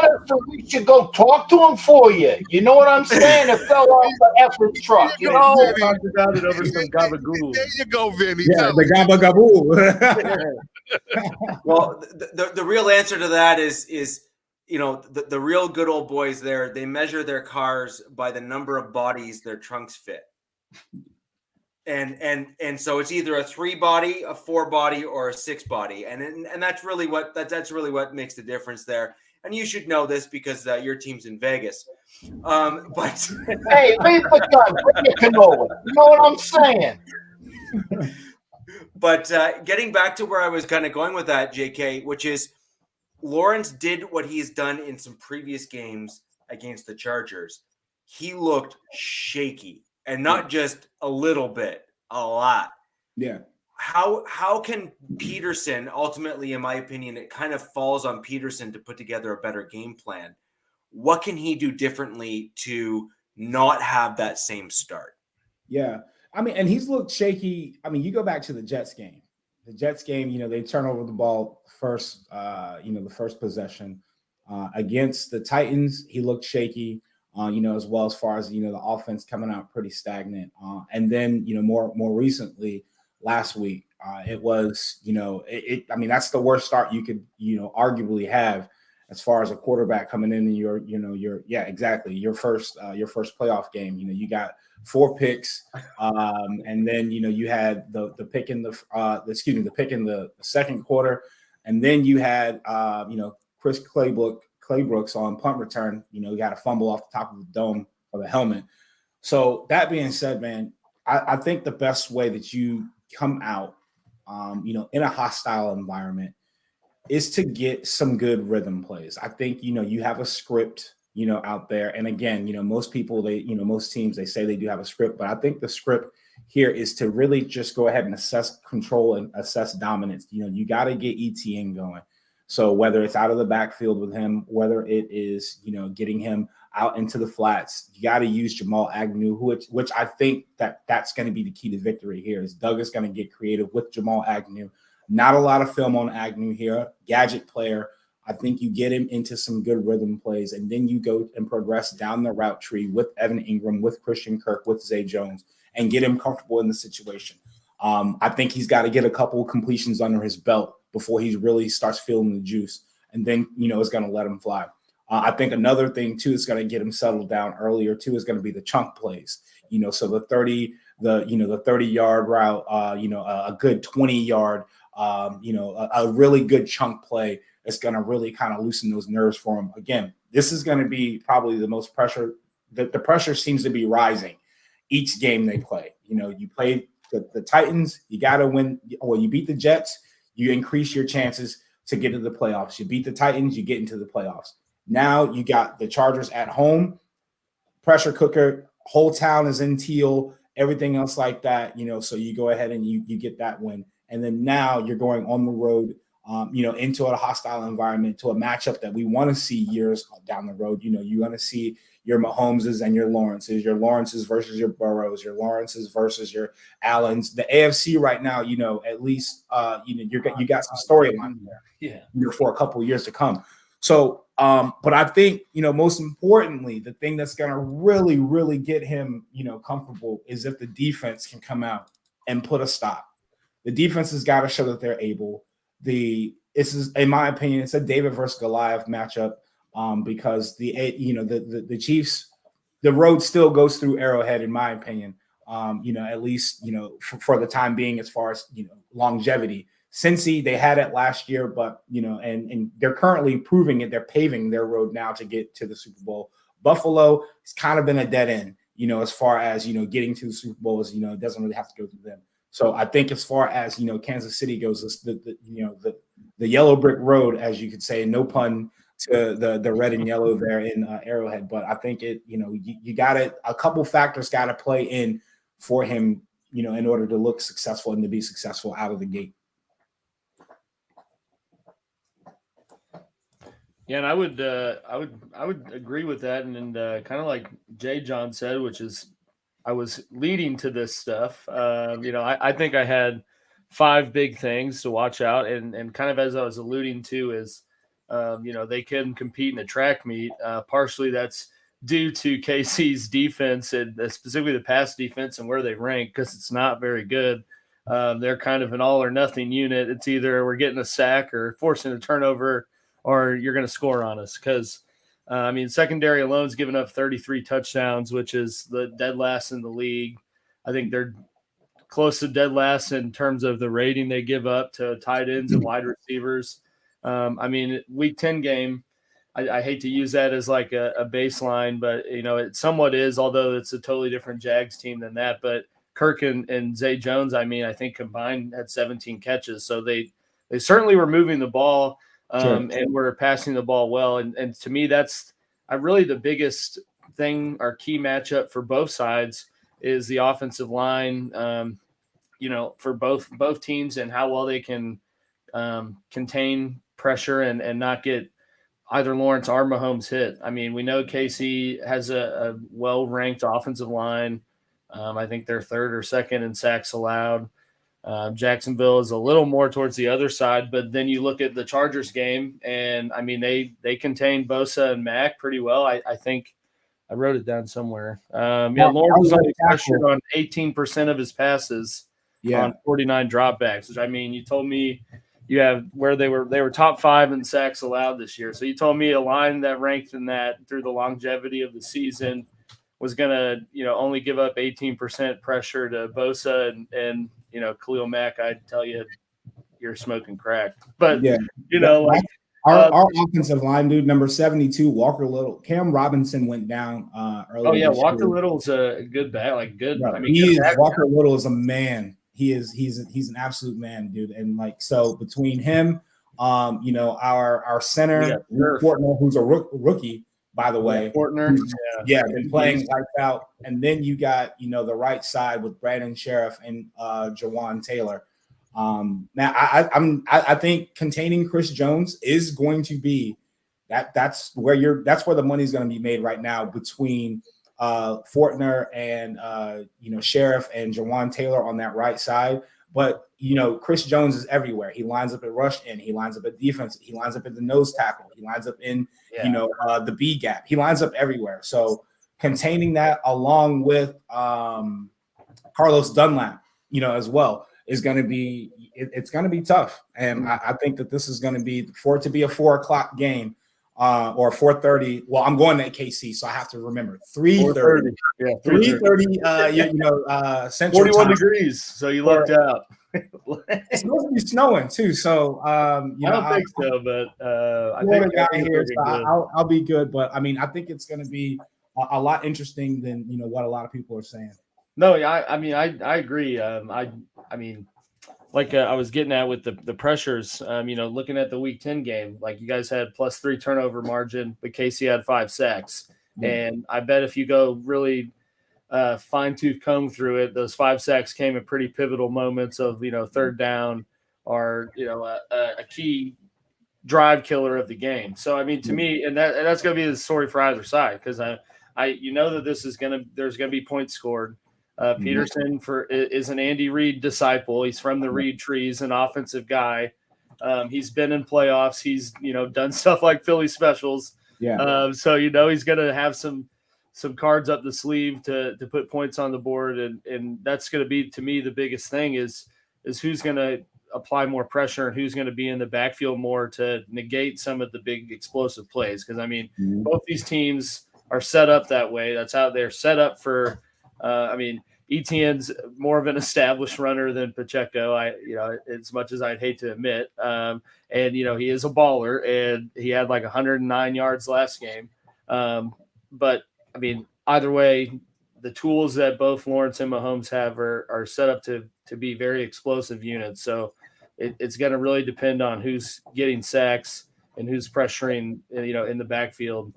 us to we should go talk to him for you. You know what I'm saying? It fell off the effing truck. You know, talked about it over some gabagool. There you go, Vinny. Yeah, the gabagaboo. Well, the real answer to that is the real good old boys there. They measure their cars by the number of bodies their trunks fit, and so it's either a 3-body, a 4-body, or a 6-body, and that's really what makes the difference there. And you should know this because your team's in Vegas. But hey, leave the gun, bring your canola. You know what I'm saying? But getting back to where I was kind of going with that, JK, which is Lawrence did what he's done in some previous games against the Chargers. He looked shaky, and not just a little bit, a lot. Yeah. How can Peterson, ultimately, in my opinion, it kind of falls on Peterson to put together a better game plan. What can he do differently to not have that same start? Yeah. I mean, and he's looked shaky. I mean, you go back to the Jets game. The Jets game, they turn over the ball first, the first possession. Against the Titans, he looked shaky, as well as far as, the offense coming out pretty stagnant. And then, more recently, last week, it was, I mean, that's the worst start you could, arguably have as far as a quarterback coming in your first playoff game. You got 4 picks, and then you had the pick in the pick in the second quarter, and then you had Chris Claybrooks on punt return. You got a fumble off the top of the dome or the helmet. So that being said, man, I think the best way that you come out, in a hostile environment, is to get some good rhythm plays. I think, you have a script, out there. And again, most people, most teams, they say they do have a script, but I think the script here is to really just go ahead and assess control and assess dominance. You got to get ETN going. So whether it's out of the backfield with him, whether it is, getting him out into the flats, you got to use Jamal Agnew, which I think that's going to be the key to victory here. Is Doug is going to get creative with Jamal Agnew. Not a lot of film on Agnew here, gadget player. I think you get him into some good rhythm plays, and then you go and progress down the route tree with Evan Ingram, with Christian Kirk, with Zay Jones, and get him comfortable in the situation. I think he's got to get a couple of completions under his belt before he really starts feeling the juice, and then, it's going to let him fly. I think another thing, too, is going to get him settled down earlier, too, is going to be the chunk plays. So the 30-yard route, a good 20-yard, a really good chunk play is going to really kind of loosen those nerves for him. Again, this is going to be probably the most pressure. The pressure seems to be rising each game they play. You play the Titans, you got to win. Well, you beat the Jets, you increase your chances to get to the playoffs. You beat the Titans, you get into the playoffs. Now you got the Chargers at home, pressure cooker, whole town is in teal, everything else like that, so you go ahead and you get that win. And then now you're going on the road, into a hostile environment, to a matchup that we want to see years down the road. You want to see your Mahomeses and your Lawrences versus your Burrows, your Lawrences versus your Allens. The AFC right now, at least, you got some storyline there, for a couple of years to come. So, but I think, most importantly, the thing that's going to really, really get him, comfortable is if the defense can come out and put a stop. The defense has got to show that they're able. This is, in my opinion, it's a David versus Goliath matchup, because the Chiefs, the road still goes through Arrowhead, in my opinion. At least for the time being, as far as longevity. Cincy, they had it last year, but and they're currently proving it. They're paving their road now to get to the Super Bowl. Buffalo, it's kind of been a dead end, as far as getting to the Super Bowl is, it doesn't really have to go through them. So I think as far as Kansas City goes, the yellow brick road, as you could say, no pun to the red and yellow there in Arrowhead. But I think you got it. A couple factors got to play in for him, in order to look successful and to be successful out of the gate. Yeah, and I would agree with that, and kind of like Jay John said, which is I was leading to this stuff. I think I had 5 big things to watch out, and kind of as I was alluding to is, they can compete in a track meet. Partially that's due to KC's defense, and specifically the pass defense and where they rank, because it's not very good. They're kind of an all or nothing unit. It's either we're getting a sack or forcing a turnover, or you're going to score on us, because, secondary alone's given up 33 touchdowns, which is the dead last in the league. I think they're close to dead last in terms of the rating they give up to tight ends and wide receivers. Week 10 game, I hate to use that as like a baseline, but, it somewhat is, although it's a totally different Jags team than that. But Kirk and Zay Jones, I think combined had 17 catches. So they certainly were moving the ball. And we're passing the ball well. And to me, that's really the biggest thing, our key matchup for both sides is the offensive line, for both teams, and how well they can contain pressure and not get either Lawrence or Mahomes hit. We know KC has a well-ranked offensive line. I think they're 3rd or 2nd in sacks allowed. Jacksonville is a little more towards the other side, but then you look at the Chargers game, and they contain Bosa and Mack pretty well. I think I wrote it down somewhere. Lawrence was only pressured on 18% of his passes on 49 dropbacks, which you told me you have where they were top 5 in sacks allowed this year. So you told me a line that ranked in that through the longevity of the season was going to, only give up 18% pressure to Bosa and Khalil Mack. I'd tell you, you're smoking crack. But yeah, our offensive line, dude, number 72, Walker Little. Cam Robinson went down earlier. Oh yeah, Walker Little's a good back, good. Bro, I mean, Walker Little is a man. He's an absolute man, dude. And so between him, our center Fortner, who's a rookie, by the way, Fortner, been playing lights out. And then you got the right side with Brandon Sheriff and Jawan Taylor. Now I think containing Chris Jones is going to be that's where the money's going to be made right now between Fortner and Sheriff and Jawan Taylor on that right side. But Chris Jones is everywhere. He lines up at rush end, he lines up at defense, he lines up at the nose tackle, he lines up in the B gap, he lines up everywhere. So containing that along with Carlos Dunlap, as well, is going to be it's going to be tough. And I think that this is going to be for it to be a 4:00 game. Or 4:30. Well, I'm going to KC, so I have to remember 3:30. Yeah, 3:30. Central 41 time. degrees. So you lucked out. It's supposed to be snowing too. So I don't think so, but I think here, so I'll be good. But I mean, I think it's going to be a lot interesting than what a lot of people are saying. No, I agree. I mean. Like I was getting at with the pressures, looking at the Week 10 game, like you guys had +3 turnover margin, but KC had 5 sacks. And I bet if you go really fine-tooth comb through it, those 5 sacks came at pretty pivotal moments of, third down or, a key drive killer of the game. So, I mean, to me, and that's going to be the story for either side because that there's going to be points scored. Peterson is an Andy Reid disciple. He's from the Reid tree. He's an offensive guy. He's been in playoffs. He's done stuff like Philly specials. Yeah. So he's going to have some cards up the sleeve to put points on the board, and that's going to be, to me, the biggest thing is who's going to apply more pressure and who's going to be in the backfield more to negate some of the big explosive plays. Because I mean, both these teams are set up that way. That's how they're set up for. Etienne's more of an established runner than Pacheco. As much as I'd hate to admit, and he is a baller, and he had like 109 yards last game. But I mean, either way, the tools that both Lawrence and Mahomes have are set up to be very explosive units. So it's going to really depend on who's getting sacks and who's pressuring, in the backfield.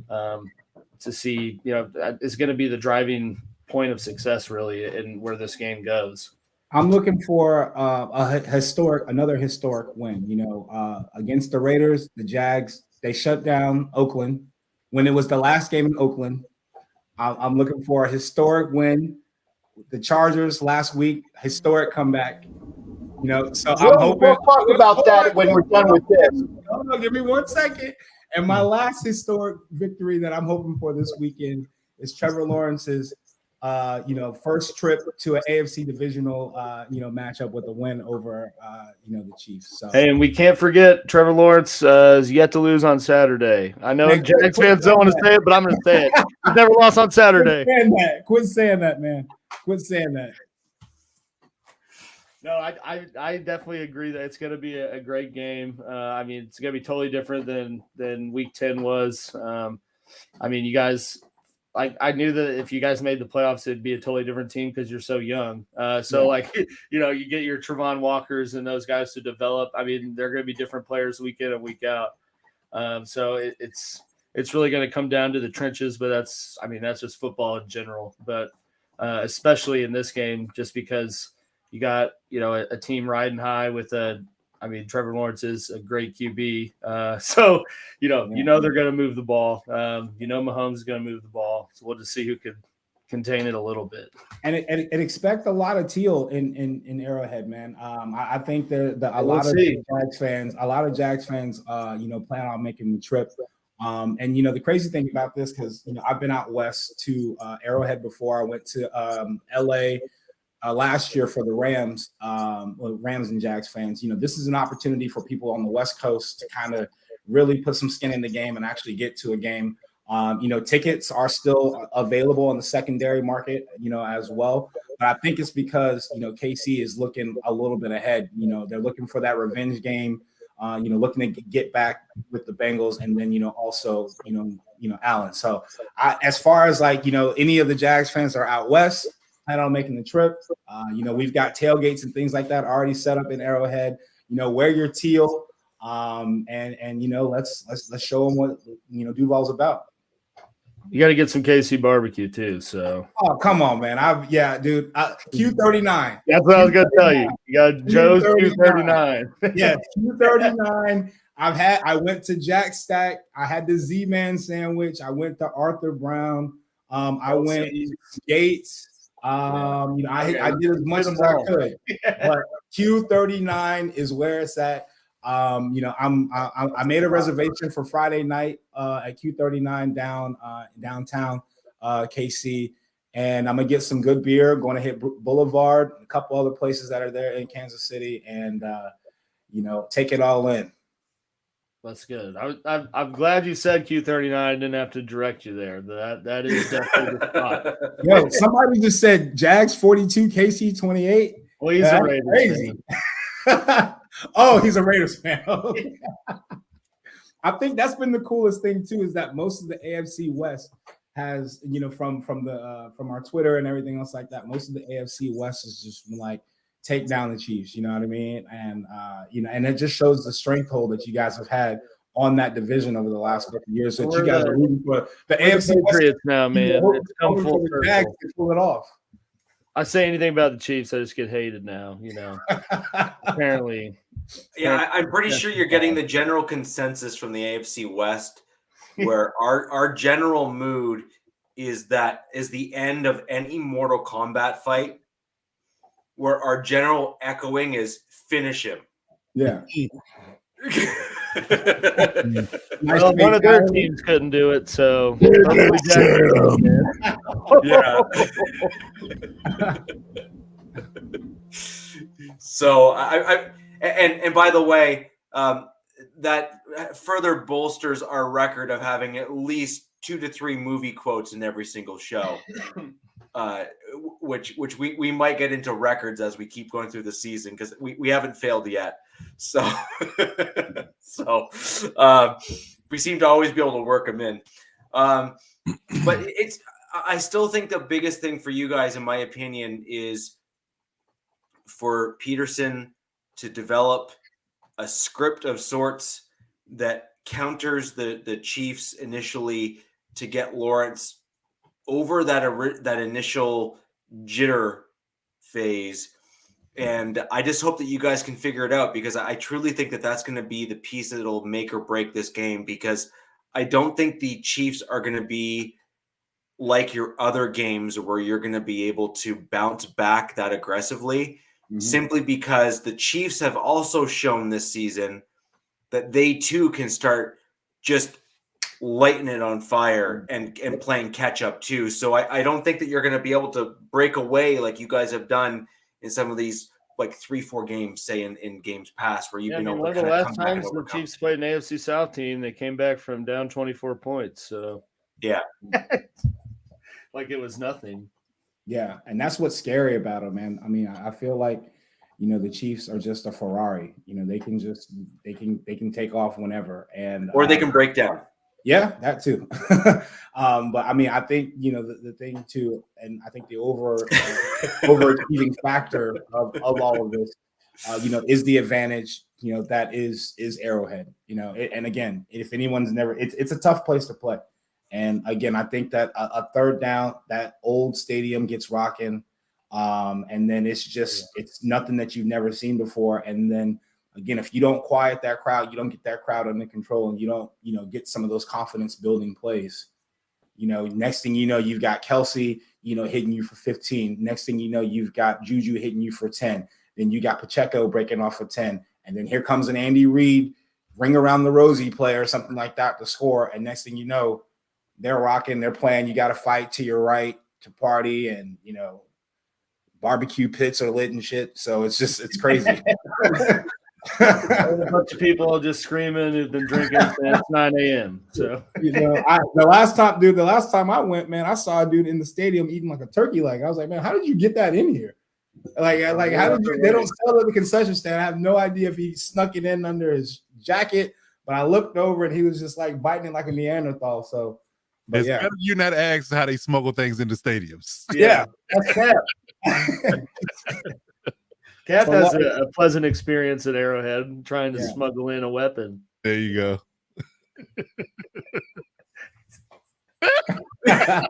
To see, it's going to be the driving point of success really in where this game goes. I'm looking for another historic win. Against the Raiders, the Jags, they shut down Oakland when it was the last game in Oakland. I'm looking for a historic win. The Chargers last week, historic comeback. So I'm hoping we'll talk about that when we're done with this. No, give me 1 second. And my last historic victory that I'm hoping for this weekend is Trevor Lawrence's first trip to an AFC divisional, matchup with a win over, the Chiefs. So, hey, and we can't forget Trevor Lawrence is yet to lose on Saturday. I know Jags fans don't want to say it, but I'm going to say it. He's never lost on Saturday. Quit saying that, man. Quit saying that. No, I definitely agree that it's going to be a great game. It's going to be totally different than Week 10 was. You guys. I knew that if you guys made the playoffs, it'd be a totally different team because you're so young. You get your Trevon Walkers and those guys to develop. They're going to be different players week in and week out. So it's really going to come down to the trenches, but that's just football in general. But especially in this game, just because you got a team riding high with Trevor Lawrence is a great QB. So they're going to move the ball. Mahomes is going to move the ball. So we'll just see who can contain it a little bit. And expect a lot of teal in Arrowhead, man. I think a lot of Jags fans, plan on making the trip. The crazy thing about this, because I've been out west to Arrowhead before. I went to LA last year for the Rams, Rams and Jags fans. This is an opportunity for people on the West Coast to kind of really put some skin in the game and actually get to a game. Tickets are still available on the secondary market, as well. But I think it's because, KC is looking a little bit ahead. They're looking for that revenge game, looking to get back with the Bengals, and then, also, Allen. So as far as any of the Jags fans that are out West, plan on making the trip. We've got tailgates and things like that already set up in Arrowhead. Wear your teal, and let's show them what Duval's about. You got to get some KC barbecue too. So, oh come on, man! Dude. Q39. That's what I was gonna tell you. You got Joe's Q39. Yeah, Q39. I went to Jack Stack. I had the Z-Man sandwich. I went to Arthur Brown. I went to Gates. I did as much as I could. But Q39 is where it's at. I made a reservation for Friday night at Q39 downtown KC, and I'm gonna get some good beer. Going to hit Boulevard, a couple other places that are there in Kansas City, and take it all in. That's good. I'm glad you said Q39. I didn't have to direct you there. That is definitely the spot. Yo, somebody just said Jags 42, KC 28. Well, he's a Raiders fan. Oh, he's a Raiders fan. I think that's been the coolest thing too, is that most of the AFC West has, from our Twitter and everything else like that, most of the AFC West has just been like, take down the Chiefs, you know what I mean? And and it just shows the strengthhold that you guys have had on that division over the last couple of years. So you guys are rooting for the AFC Patriots now, man. It's come full circle. Jags to pull it off. I say anything about the Chiefs, I just get hated now. Apparently. Yeah, I'm pretty sure you're getting the general consensus from the AFC West, where our general mood is the end of any Mortal Kombat fight, where our general echoing is finish him. Yeah. Well, one of their teams couldn't do it, so yeah. So and by the way, that further bolsters our record of having at least 2 to 3 movie quotes in every single show. Which we might get into records as we keep going through the season, because we haven't failed yet. So we seem to always be able to work them in. But I still think the biggest thing for you guys, in my opinion, is for Peterson to develop a script of sorts that counters the Chiefs initially, to get Lawrence over that initial jitter phase. And I just hope that you guys can figure it out, because I truly think that that's going to be the piece that'll make or break this game, because I don't think the Chiefs are going to be like your other games where you're going to be able to bounce back that aggressively, simply because the Chiefs have also shown this season that they too can start just lighting it on fire and playing catch up too. So I don't think that you're going to be able to break away like you guys have done in some of these like 3-4 games, say in games past, where you've been able to the last times the Chiefs played an AFC South team, they came back from down 24 points. So yeah, like it was nothing. Yeah, and that's what's scary about them, man. I mean, I feel like the Chiefs are just a Ferrari. They can take off whenever, or they can break down. Yeah, that too. But I mean, I think the thing too, and I think the overachieving factor of all of this, is the advantage. That is Arrowhead. And again, if anyone's never, it's a tough place to play. And again, I think that a third down, that old stadium gets rocking, and then it's nothing that you've never seen before, and then. Again, if you don't quiet that crowd, you don't get that crowd under control, and you don't, get some of those confidence building plays. Next thing you know, you've got Kelsey, hitting you for 15. Next thing you know, you've got Juju hitting you for 10. Then you got Pacheco breaking off for 10. And then here comes an Andy Reid ring around the Rosie play or something like that to score. And next thing you know, they're rocking, they're playing. You got to fight to your right to party, and barbecue pits are lit and shit. So it's crazy. A bunch of people just screaming who've been drinking since 9 a.m. So the last time I went, man, I saw a dude in the stadium eating like a turkey leg. I was like, man, how did you get that in here? Like how did you? They don't sell it at the concession stand. I have no idea if he snuck it in under his jacket, but I looked over and he was just like biting it like a Neanderthal. So, but it's better you not ask how they smuggle things into stadiums. Yeah, that's Capt. Capt has a pleasant experience at Arrowhead trying to smuggle in a weapon. There you go.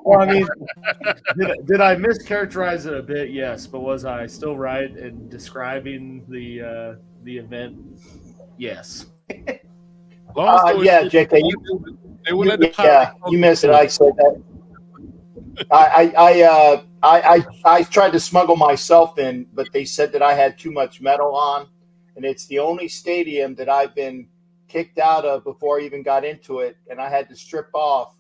Well, I mean, did I mischaracterize it a bit? Yes, but was I still right in describing the event? Yes. Yeah, JK, you missed it. I said that. I tried to smuggle myself in, but they said that I had too much metal on, and it's the only stadium that I've been kicked out of before I even got into it, and I had to strip off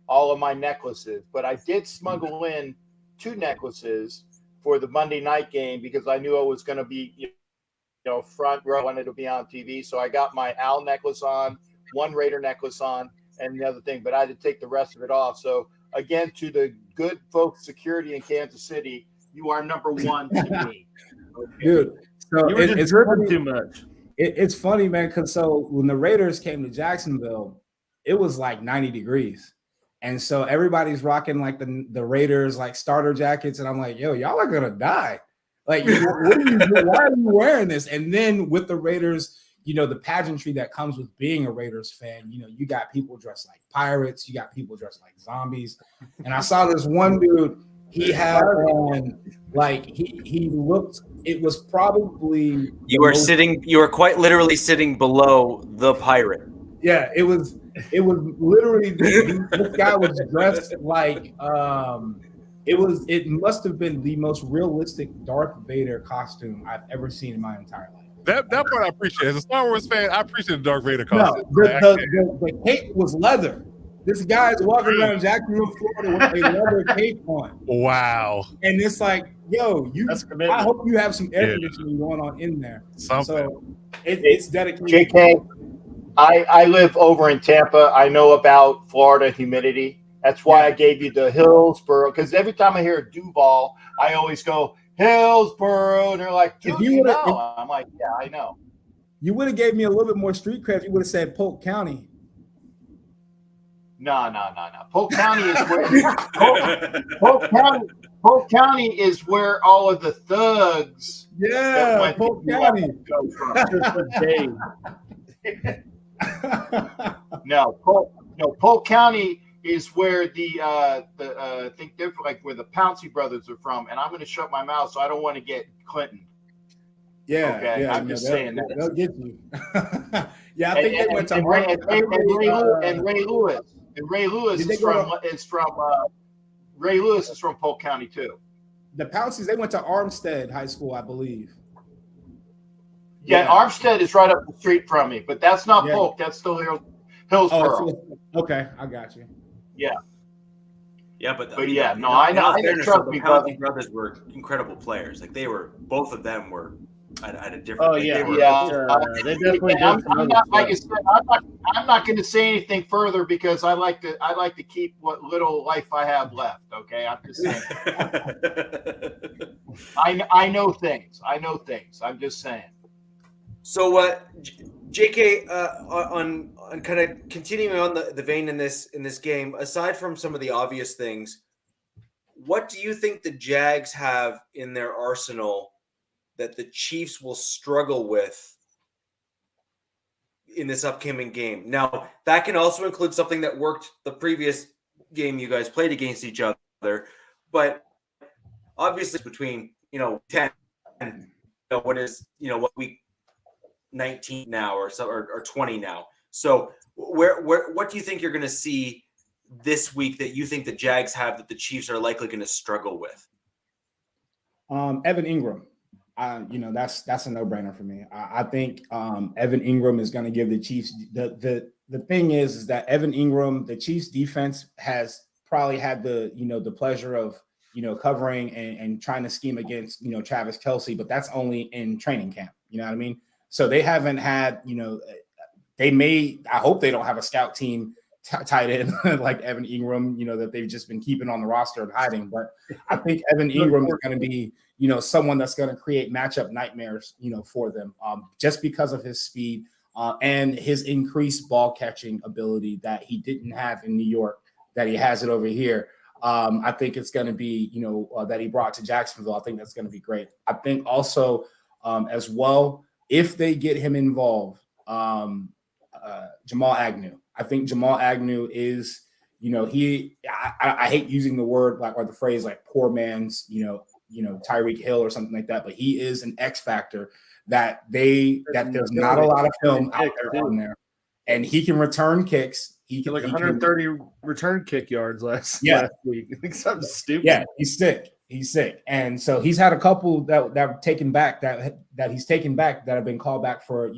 all of my necklaces. But I did smuggle in 2 necklaces for the Monday night game because I knew I was going to be, front row, wanted to be on TV. So I got my owl necklace on, 1 Raider necklace on, and the other thing, but I had to take the rest of it off. So again, to the good folks security in Kansas City, you are number 1 to me. Okay. Dude, so you were just dripping too much. It's funny, man, because so when the Raiders came to Jacksonville, it was like 90 degrees. And so everybody's rocking like the Raiders like starter jackets. And I'm like, yo, y'all are going to die. Like, what are you doing? Why are you wearing this? And then with the Raiders, the pageantry that comes with being a Raiders fan, you got people dressed like pirates. You got people dressed like zombies. And I saw this one dude, he had on like, he looked, it was probably. You were quite literally sitting below the pirate. Yeah, it was literally this guy was dressed like it must have been the most realistic Darth Vader costume I've ever seen in my entire life. That part I appreciate. As a Star Wars fan, I appreciate the Darth Vader costume. No, the cape was leather. This guy's walking around Jacksonville, Florida with a leather cape on. Wow. And it's like, yo, I hope you have some air conditioning going on in there. Something. So it's dedicated. JK, I live over in Tampa. I know about Florida humidity. That's why I gave you the Hillsboro, because every time I hear Duval, I always go, Hillsboro, and they're like, dude, I'm like, yeah, I know. You would have gave me a little bit more street cred. You would have said Polk County. No. Polk County is where Polk County is where all of the thugs. Yeah, Polk County. Go from. Polk County is where I think they're like where the Pouncey brothers are from, and I'm going to shut my mouth so I don't want to get Clinton. Yeah, okay. I'm just saying that they'll get you. Yeah, I think they went to Ray Lewis. And Ray Lewis is from Polk County too. The Pounceys, they went to Armstead High School, I believe. Yeah, Armstead is right up the street from me, but that's not Polk. That's still Hillsboro. Okay, I got you. Yeah. Yeah, but I know. Trust me, the Pouncey brothers were incredible players. Like both of them were at a different. Oh yeah, they definitely. I'm not going to say anything further because I like to keep what little life I have left. Okay, I'm just saying. I know things. I'm just saying. So, JK, on kind of continuing on the vein in this game, aside from some of the obvious things, what do you think the Jags have in their arsenal that the Chiefs will struggle with in this upcoming game? Now, that can also include something that worked the previous game you guys played against each other, but obviously between 10 and what week 19 now or 20 now. So what do you think you're going to see this week that you think the Jags have that the Chiefs are likely going to struggle with? Evan Ingram. That's a no-brainer for me. I think Evan Ingram is going to give the Chiefs the thing is that Evan Ingram, the Chiefs defense has probably had the pleasure of covering and trying to scheme against, Travis Kelce, but that's only in training camp. You know what I mean? So they haven't had, I hope they don't have a scout team tight end like Evan Ingram, that they've just been keeping on the roster and hiding. But I think Evan Ingram is going to be, someone that's going to create matchup nightmares, for them, just because of his speed and his increased ball catching ability that he didn't have in New York, that he has it over here. I think it's going to be, that he brought to Jacksonville. I think that's going to be great. I think also as well, if they get him involved, Jamal Agnew. I think Jamal Agnew is, I hate using the word or the phrase like poor man's, Tyreek Hill or something like that, but he is an X factor that there's not a lot of film out there on there, and he can return kicks. He can 130 return kick yards last week. Something stupid. Yeah, he's sick, and so he's had a couple that have taken back that he's taken back that have been called back for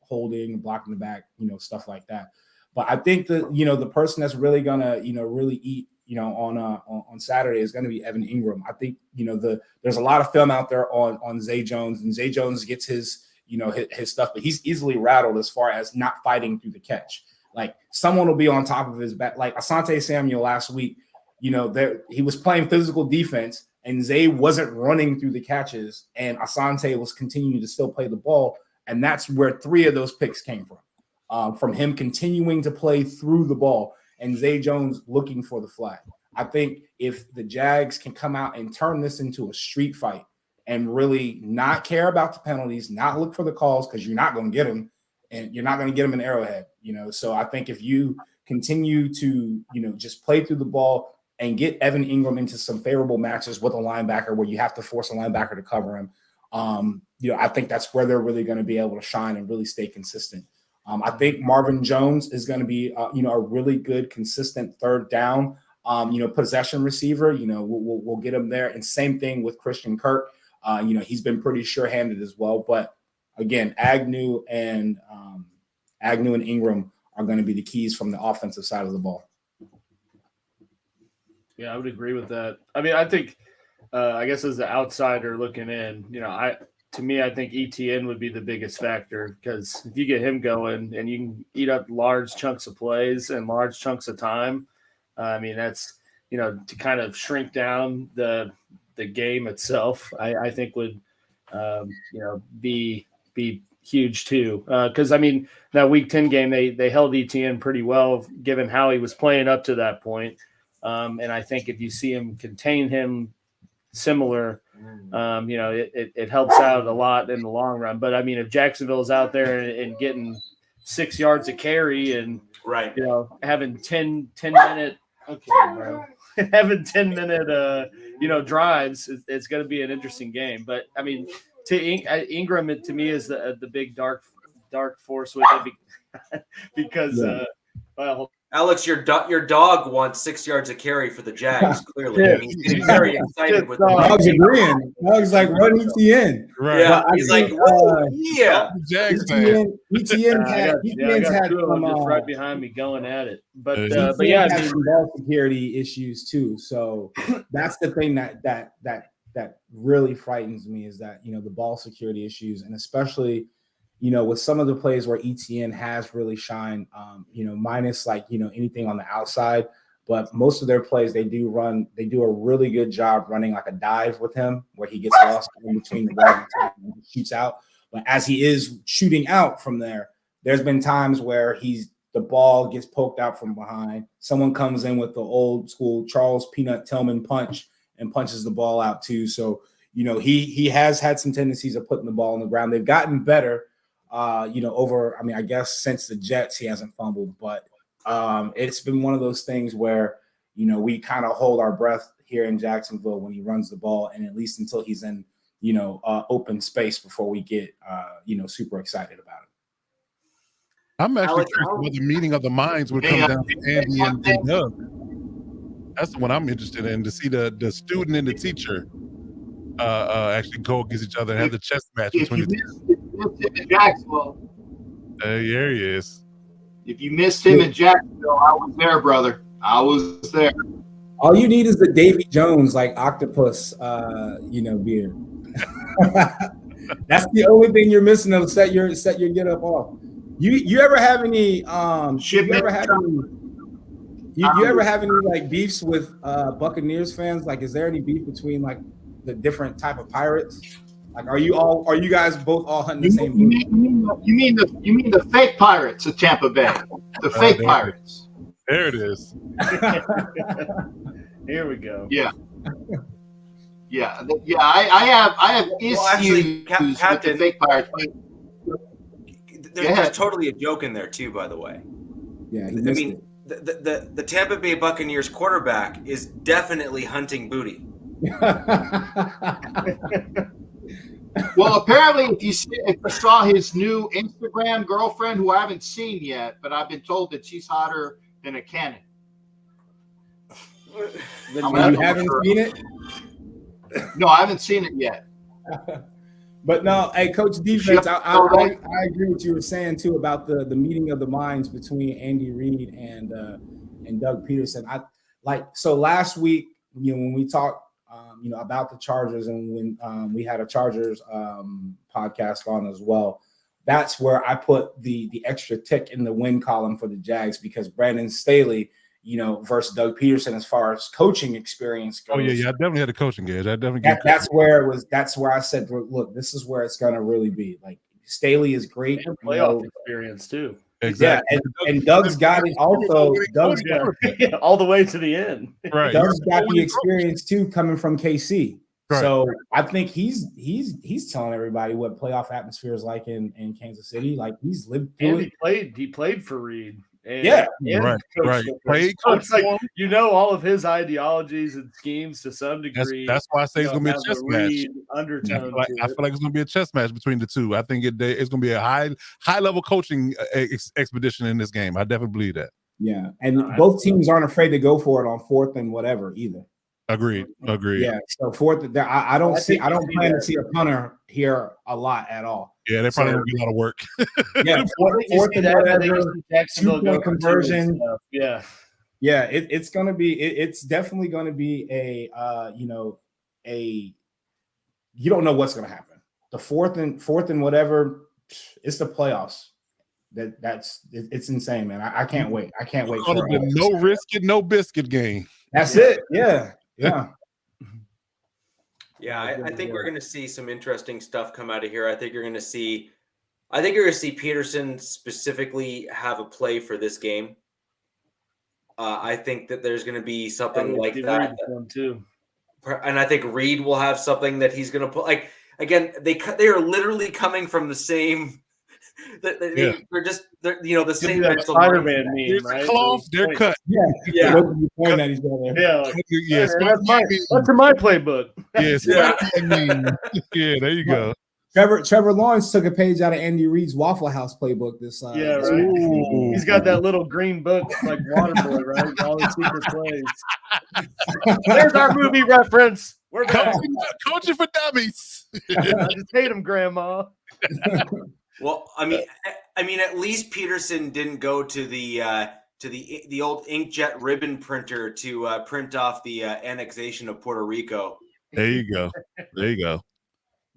holding, blocking the back, stuff like that. But I think that the person that's really gonna really eat on Saturday is gonna be Evan Ingram. I think there's a lot of film out there on Zay Jones, and Zay Jones gets his his stuff, but he's easily rattled as far as not fighting through the catch. Like someone will be on top of his back, like Asante Samuel last week. He was playing physical defense, and Zay wasn't running through the catches, and Asante was continuing to still play the ball, and that's where 3 of those picks came from him continuing to play through the ball, and Zay Jones looking for the flag. I think if the Jags can come out and turn this into a street fight and really not care about the penalties, not look for the calls, because you're not going to get them, and you're not going to get them in Arrowhead. So I think if you continue to just play through the ball and get Evan Ingram into some favorable matches with a linebacker where you have to force a linebacker to cover him, I think that's where they're really going to be able to shine and really stay consistent. I think Marvin Jones is going to be, a really good, consistent third down, possession receiver. We'll get him there. And same thing with Christian Kirk. He's been pretty sure-handed as well. But again, Agnew and Ingram are going to be the keys from the offensive side of the ball. Yeah, I would agree with that. I mean, I think, I guess as the outsider looking in, to me, I think ETN would be the biggest factor, because if you get him going and you can eat up large chunks of plays and large chunks of time, I mean, that's, to kind of shrink down the game itself, I think would, be huge too. Because, I mean, that Week 10 game, they held ETN pretty well, given how he was playing up to that point. And I think if you see him contain him similar, it helps out a lot in the long run. But I mean, if Jacksonville's out there and getting 6 yards a carry and having 10 minute, having 10-minute drives, it's going to be an interesting game. But I mean, Ingram, to me, is the big dark force with it, because Alex, your dog wants 6 yards of carry for the Jags. Clearly, I mean, he's getting very excited with the dog's agreeing. Dog's like, run ETN. Right. Yeah, he's like, yeah. Jags fan. ETN had some right behind me going at it. But yeah, I mean, some ball security issues too. So that's the thing that really frightens me, is that the ball security issues, and especially with some of the plays where ETN has really shined, minus anything on the outside, but most of their plays, they do a really good job running like a dive with him, where he gets lost in between the ball and shoots out. But as he is shooting out from there, there's been times where the ball gets poked out from behind. Someone comes in with the old school Charles Peanut Tillman punch and punches the ball out too. So, he has had some tendencies of putting the ball on the ground. They've gotten better. I guess since the Jets, he hasn't fumbled, but it's been one of those things where, we kind of hold our breath here in Jacksonville when he runs the ball, and at least until he's in, open space before we get, super excited about it. I'm actually curious what the meeting of the minds would come down to Andy and Doug. That's the one I'm interested in, to see the student and the teacher actually go against each other and have the chess match between the two. In Jacksonville. Here he is. If you missed him in Jacksonville, I was there, brother. I was there. All you need is the Davy Jones like octopus, beard. That's the only thing you're missing to set your get up off. You ever have any you ever have any like beefs with Buccaneers fans? Like, is there any beef between like the different type of pirates? Like, are you guys both all hunting the same booty? You mean the fake pirates of Tampa Bay? The fake pirates. There it is. Here we go. Yeah. I have issues with the fake pirates. There's totally a joke in there too, by the way. Yeah, the Tampa Bay Buccaneers quarterback is definitely hunting booty. Well, apparently, if you saw his new Instagram girlfriend, who I haven't seen yet, but I've been told that she's hotter than a cannon. You haven't seen it? No, I haven't seen it yet. But no, hey, Coach Defense, I agree with what you were saying too about the meeting of the minds between Andy Reid and Doug Peterson. So last week, when we talked, about the Chargers, and when we had a Chargers podcast on as well, that's where I put the extra tick in the win column for the Jags, because Brandon Staley, versus Doug Peterson as far as coaching experience goes. Oh yeah, I definitely had a coaching gauge. That's where I said, look, this is where it's gonna really be. Like, Staley is great, and playoff experience too. Exactly. Yeah, and Doug's got it also. Doug's all the way to the end. Right. Doug's got the experience too, coming from KC. Right. So I think he's telling everybody what playoff atmosphere is like in Kansas City. Like, he's lived through it. He played for Reid. And right. So it's like, all of his ideologies and schemes to some degree. That's why I say it's going to be a chess match. Undertone. I feel like it's going to be a chess match between the two. I think it's going to be a high level coaching expedition in this game. I definitely believe that. Yeah, and both teams aren't afraid to go for it on fourth and whatever either. Agreed. Yeah, so fourth, I don't plan to see a punter here a lot at all. Yeah, they probably don't do a lot of work. Yeah, fourth and whatever, Jacksonville conversion. Yeah, it's gonna be. It's definitely gonna be a you don't know what's gonna happen. The fourth and whatever, it's the playoffs. It's insane, man. I can't wait. I can't wait for it. No risk it, no biscuit game. That's it. Yeah. Yeah. Yeah, I think we're going to see some interesting stuff come out of here. I think you're going to see Peterson specifically have a play for this game. I think that there's going to be something like that too. And I think Reid will have something that he's going to put. Like, again, they are literally coming from the same. They're the same mental Spider-Man meme, right? Cloth, they're cut. Yeah. Point at each other. What's in my playbook? Yeah, there you go. Trevor Lawrence took a page out of Andy Reid's Waffle House playbook. This right. He's got that little green book like Waterboy, right? All the secret plays. There's our movie reference. We're coaching for dummies. I just hate him, Grandma. Well, I mean, at least Peterson didn't go to the old inkjet ribbon printer to print off the annexation of Puerto Rico. There you go.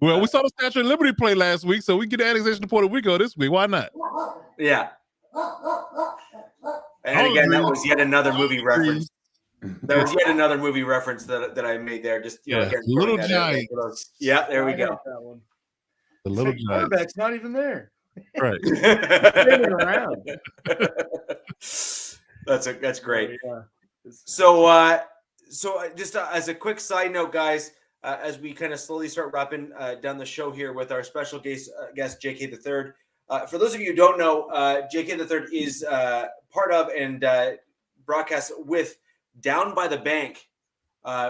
Well, we saw the Statue of Liberty play last week, so we get the annexation of Puerto Rico this week. Why not? Yeah. And again, that was yet another movie reference. That was yet another movie reference that I made there. Just Little Giants. Yeah, there we go. The little quarterback's not even there. Right. Around. That's great. So just as a quick side note, guys, as we kind of slowly start wrapping down the show here with our special guest JK the Third. For those of you who don't know, JK the Third is part of and broadcasts with Down by the Bank,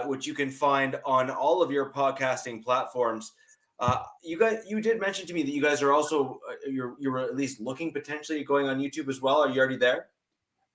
which you can find on all of your podcasting platforms. You did mention to me that you guys are also you're at least looking potentially going on YouTube as well. Are you already there?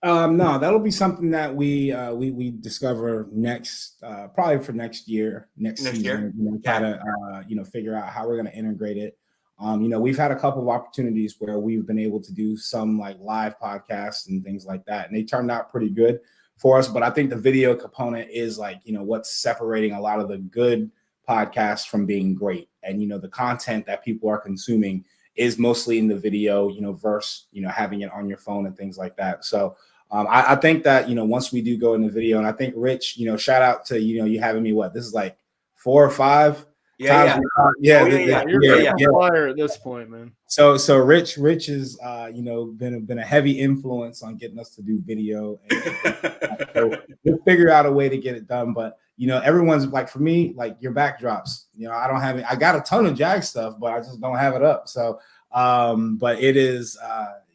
No, that'll be something that we discover next, probably for next season. Try to figure out how we're going to integrate it. We've had a couple of opportunities where we've been able to do some like live podcasts and things like that, and they turned out pretty good. for us. But I think the video component is like, what's separating a lot of the good podcasts from being great. And, the content that people are consuming is mostly in the video, versus, having it on your phone and things like that. So I think that, once we do go in the video, and I think Rich, shout out to, you having me, this is like 4 or 5 times. You're fire at this point, man. So Rich is, been a heavy influence on getting us to do video. And, so we'll figure out a way to get it done. But, everyone's like, for me, like your backdrops, I don't have it. I got a ton of Jag stuff, but I just don't have it up. So, but it is,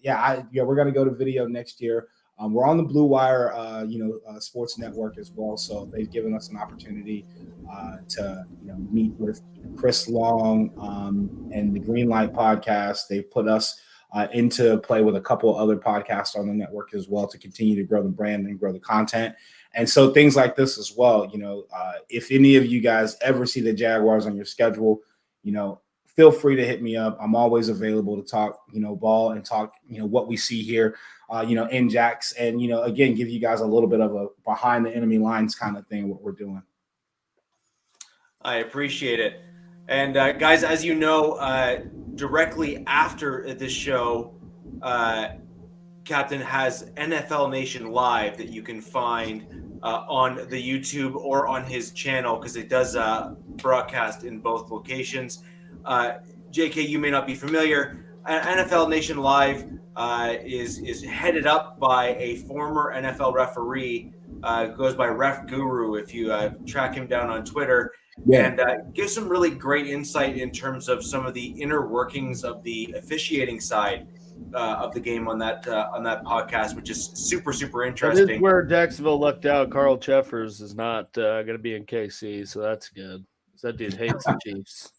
we're going to go to video next year. We're on the Blue Wire, sports network as well. So they've given us an opportunity to, meet with Chris Long and the Greenlight podcast. They've put us into play with a couple other podcasts on the network as well to continue to grow the brand and grow the content. And so things like this as well, if any of you guys ever see the Jaguars on your schedule, feel free to hit me up. I'm always available to talk, ball and talk, what we see here, in Jax, and, again, give you guys a little bit of a behind the enemy lines kind of thing, what we're doing. I appreciate it. And guys, as you know, directly after this show, Captain has NFL Nation Live that you can find on the YouTube or on his channel, because it does broadcast in both locations. JK, you may not be familiar. NFL Nation Live is headed up by a former NFL referee, goes by Ref Guru if you track him down on Twitter, and gives some really great insight in terms of some of the inner workings of the officiating side of the game on that podcast, which is super interesting. That is where Jacksonville lucked out. Carl Cheffers is not going to be in KC, so that's good. That dude hates the Chiefs.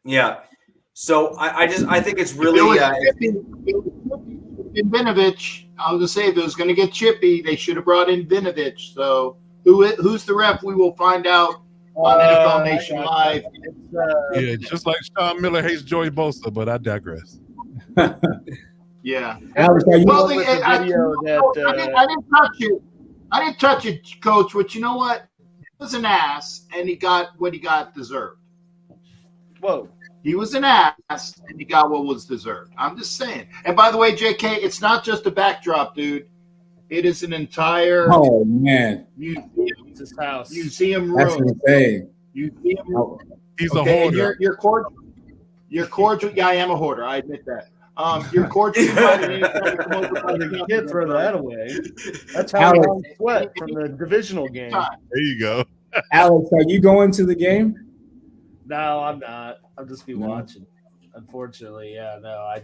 Yeah. So I think it's really in Vinovich. I was gonna say if it was gonna get chippy, they should have brought in Vinovich. So who's the ref? We will find out on NFL Nation Live. Just like Sean Miller hates Joey Bosa, but I digress. Yeah. Alex, I didn't touch it. I didn't touch it, Coach. But you know what? He was an ass, and he got what he got deserved. Whoa. He was an ass, and he got what was deserved. I'm just saying. And by the way, JK, it's not just a backdrop, dude. It is an entire museum. It's his house. Museum room. That's insane. Museum room. He's a hoarder. You're cordial. You're cordial. Yeah, I am a hoarder. I admit that. You're cordial. You can't throw that away. That's how he sweat from the divisional game. There you go. Alex, are you going to the game? No, I'm not. I'll just be watching. Unfortunately, I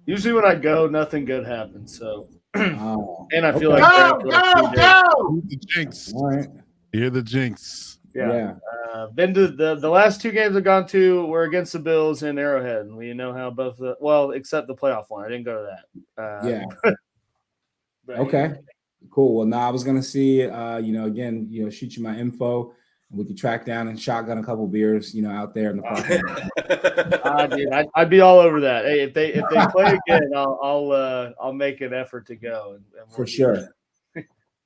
usually when I go, nothing good happens. So, and I feel like go. The jinx. All right. You're the jinx. Yeah. Been to the last 2 games I've gone to were against the Bills and Arrowhead, and we know how both except the playoff one. I didn't go to that. Okay. Cool. Well, now I was gonna see, shoot you my info. We could track down and shotgun a couple beers, out there in the park. Dude, I'd be all over that. Hey, if they play again, I'll make an effort to go. And for sure.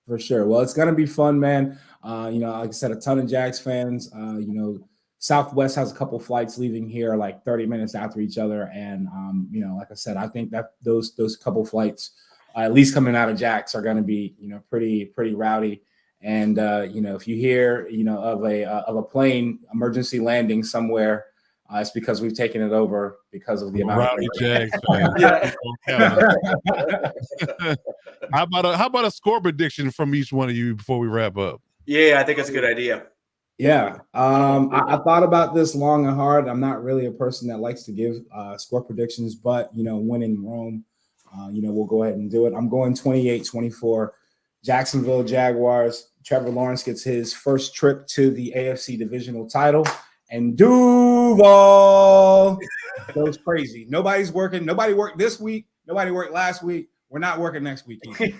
For sure. Well, it's gonna be fun, man. Like I said, a ton of Jags fans. Southwest has a couple flights leaving here like 30 minutes after each other, and like I said, I think that those couple flights, at least coming out of Jags, are gonna be pretty rowdy. And if you hear of a plane emergency landing somewhere, it's because we've taken it over because of the amount Rowdy of Jags. How about a score prediction from each one of you before we wrap up? Yeah, I think it's a good idea. Yeah, I thought about this long and hard. I'm not really a person that likes to give score predictions, but when in Rome, we'll go ahead and do it. I'm going 28-24. Jacksonville Jaguars. Trevor Lawrence gets his first trip to the AFC divisional title, and Duval goes crazy. Nobody's working. Nobody worked this week. Nobody worked last week. We're not working next week. Continuing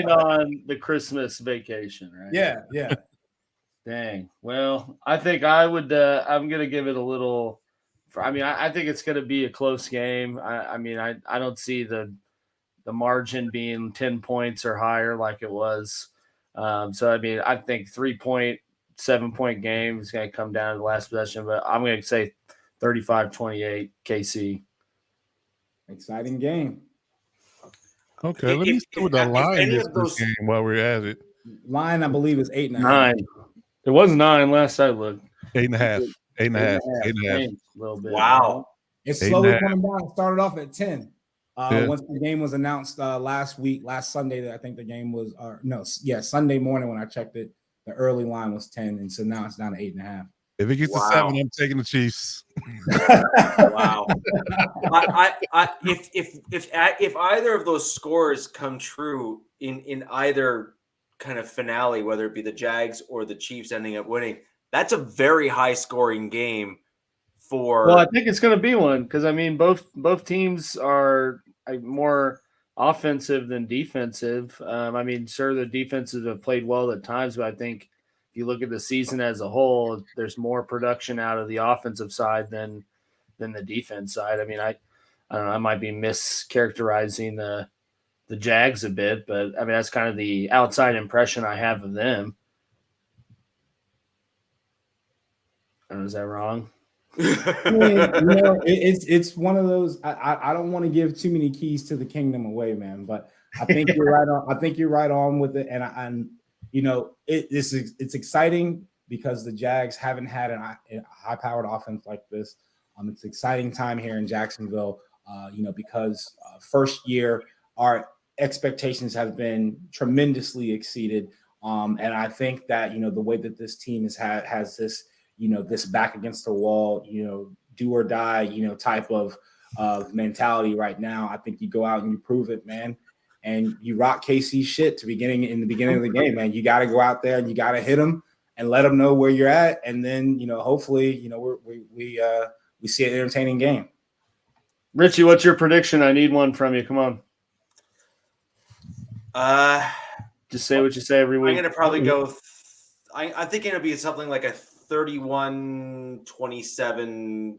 on the Christmas vacation, right? Yeah. Dang. Well, I think I would. I'm going to give it a little. I think it's going to be a close game. I don't see the the margin being 10 points or higher like it was. So, I mean, I think 7-point game is going to come down to the last possession, but I'm going to say 35-28 KC. Exciting game. Okay, let me see what the line is this game while we're at it. Line, I believe, is 8.5. 9. It was 9 last I looked. 8.5. 8.5. 8.5. A little bit. Wow. It's slowly coming down. It started off at 10. Once the game was announced last Sunday, I think the game was, Sunday morning when I checked it, the early line was 10, and so now it's down to 8.5. If it gets to 7, I'm taking the Chiefs. Wow. If either of those scores come true in either kind of finale, whether it be the Jags or the Chiefs ending up winning, that's a very high scoring game. Well, I think it's going to be one because I mean both teams are more offensive than defensive. I mean, sure, the defenses have played well at times, but I think if you look at the season as a whole, there's more production out of the offensive side than the defense side. I mean, I don't know, I might be mischaracterizing the Jags a bit, but I mean that's kind of the outside impression I have of them. I don't know, is that wrong? I mean, it's one of those. I don't want to give too many keys to the kingdom away, man. But I think you're right on. I think you're right on with it, and it's exciting because the Jags haven't had a high-powered offense like this. It's an exciting time here in Jacksonville. Because first year our expectations have been tremendously exceeded, and I think that the way that this team has this. This back against the wall, do or die, type of mentality right now. I think you go out and you prove it, man. And you rock KC shit in the beginning of the game, man. You got to go out there and you got to hit them and let them know where you're at. And then, hopefully, we see an entertaining game. Richie, what's your prediction? I need one from you. Come on. Just say what you say every week. I'm going to probably go. I think it'll be something like a 31-27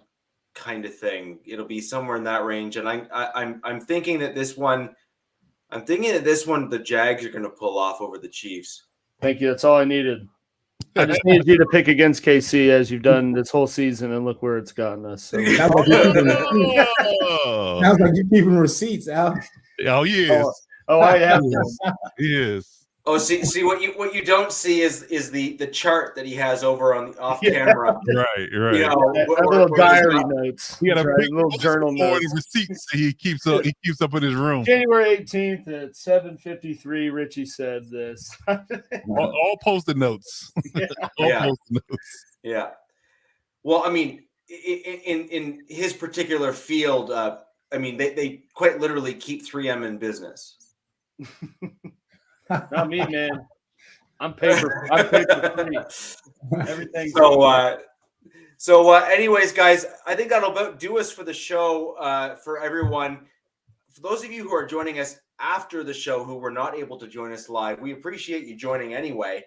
kind of thing. It'll be somewhere in that range, and I'm thinking that this one, the Jags are going to pull off over the Chiefs. Thank you. That's all I needed. I just needed you to pick against KC as you've done this whole season, and look where it's gotten us. So. Sounds like you're keeping receipts, Al. Oh, yes. Oh, I am. Yes. Oh, see what you don't see is the chart that he has over on the off camera. Right. Little diary notes. He got a big little journal notes. Receipts he keeps up in his room. January 18th at 7:53. Richie said this. all post-it notes. Post-it notes. Yeah. Well, I mean, in his particular field, I mean, they quite literally keep 3M in business. Not me, man. I'm paper free. Everything. So, anyways, guys, I think that'll about do us for the show. For everyone, for those of you who are joining us after the show who were not able to join us live, we appreciate you joining anyway.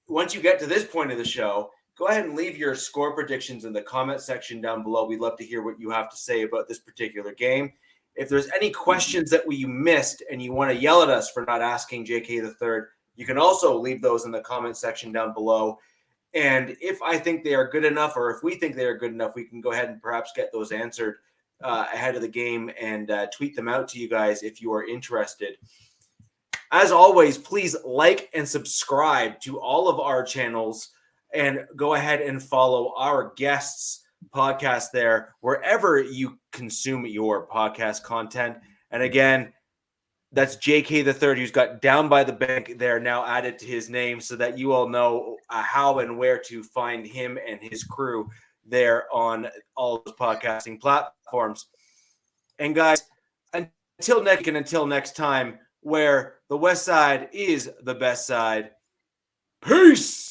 Once you get to this point of the show, go ahead and leave your score predictions in the comment section down below. We'd love to hear what you have to say about this particular game. If there's any questions that you missed and you want to yell at us for not asking JK the Third, you can also leave those in the comment section down below. And if I think they are good enough, or if we think they are good enough, we can go ahead and perhaps get those answered ahead of the game and tweet them out to you guys if you are interested. As always, please like and subscribe to all of our channels and go ahead and follow our guests' podcast there wherever you consume your podcast content. And again, that's JK the Third, who's got Down by the Bank there now added to his name, so that you all know how and where to find him and his crew there on all of those podcasting platforms. And guys, until next time, where the West Side is the best side. Peace.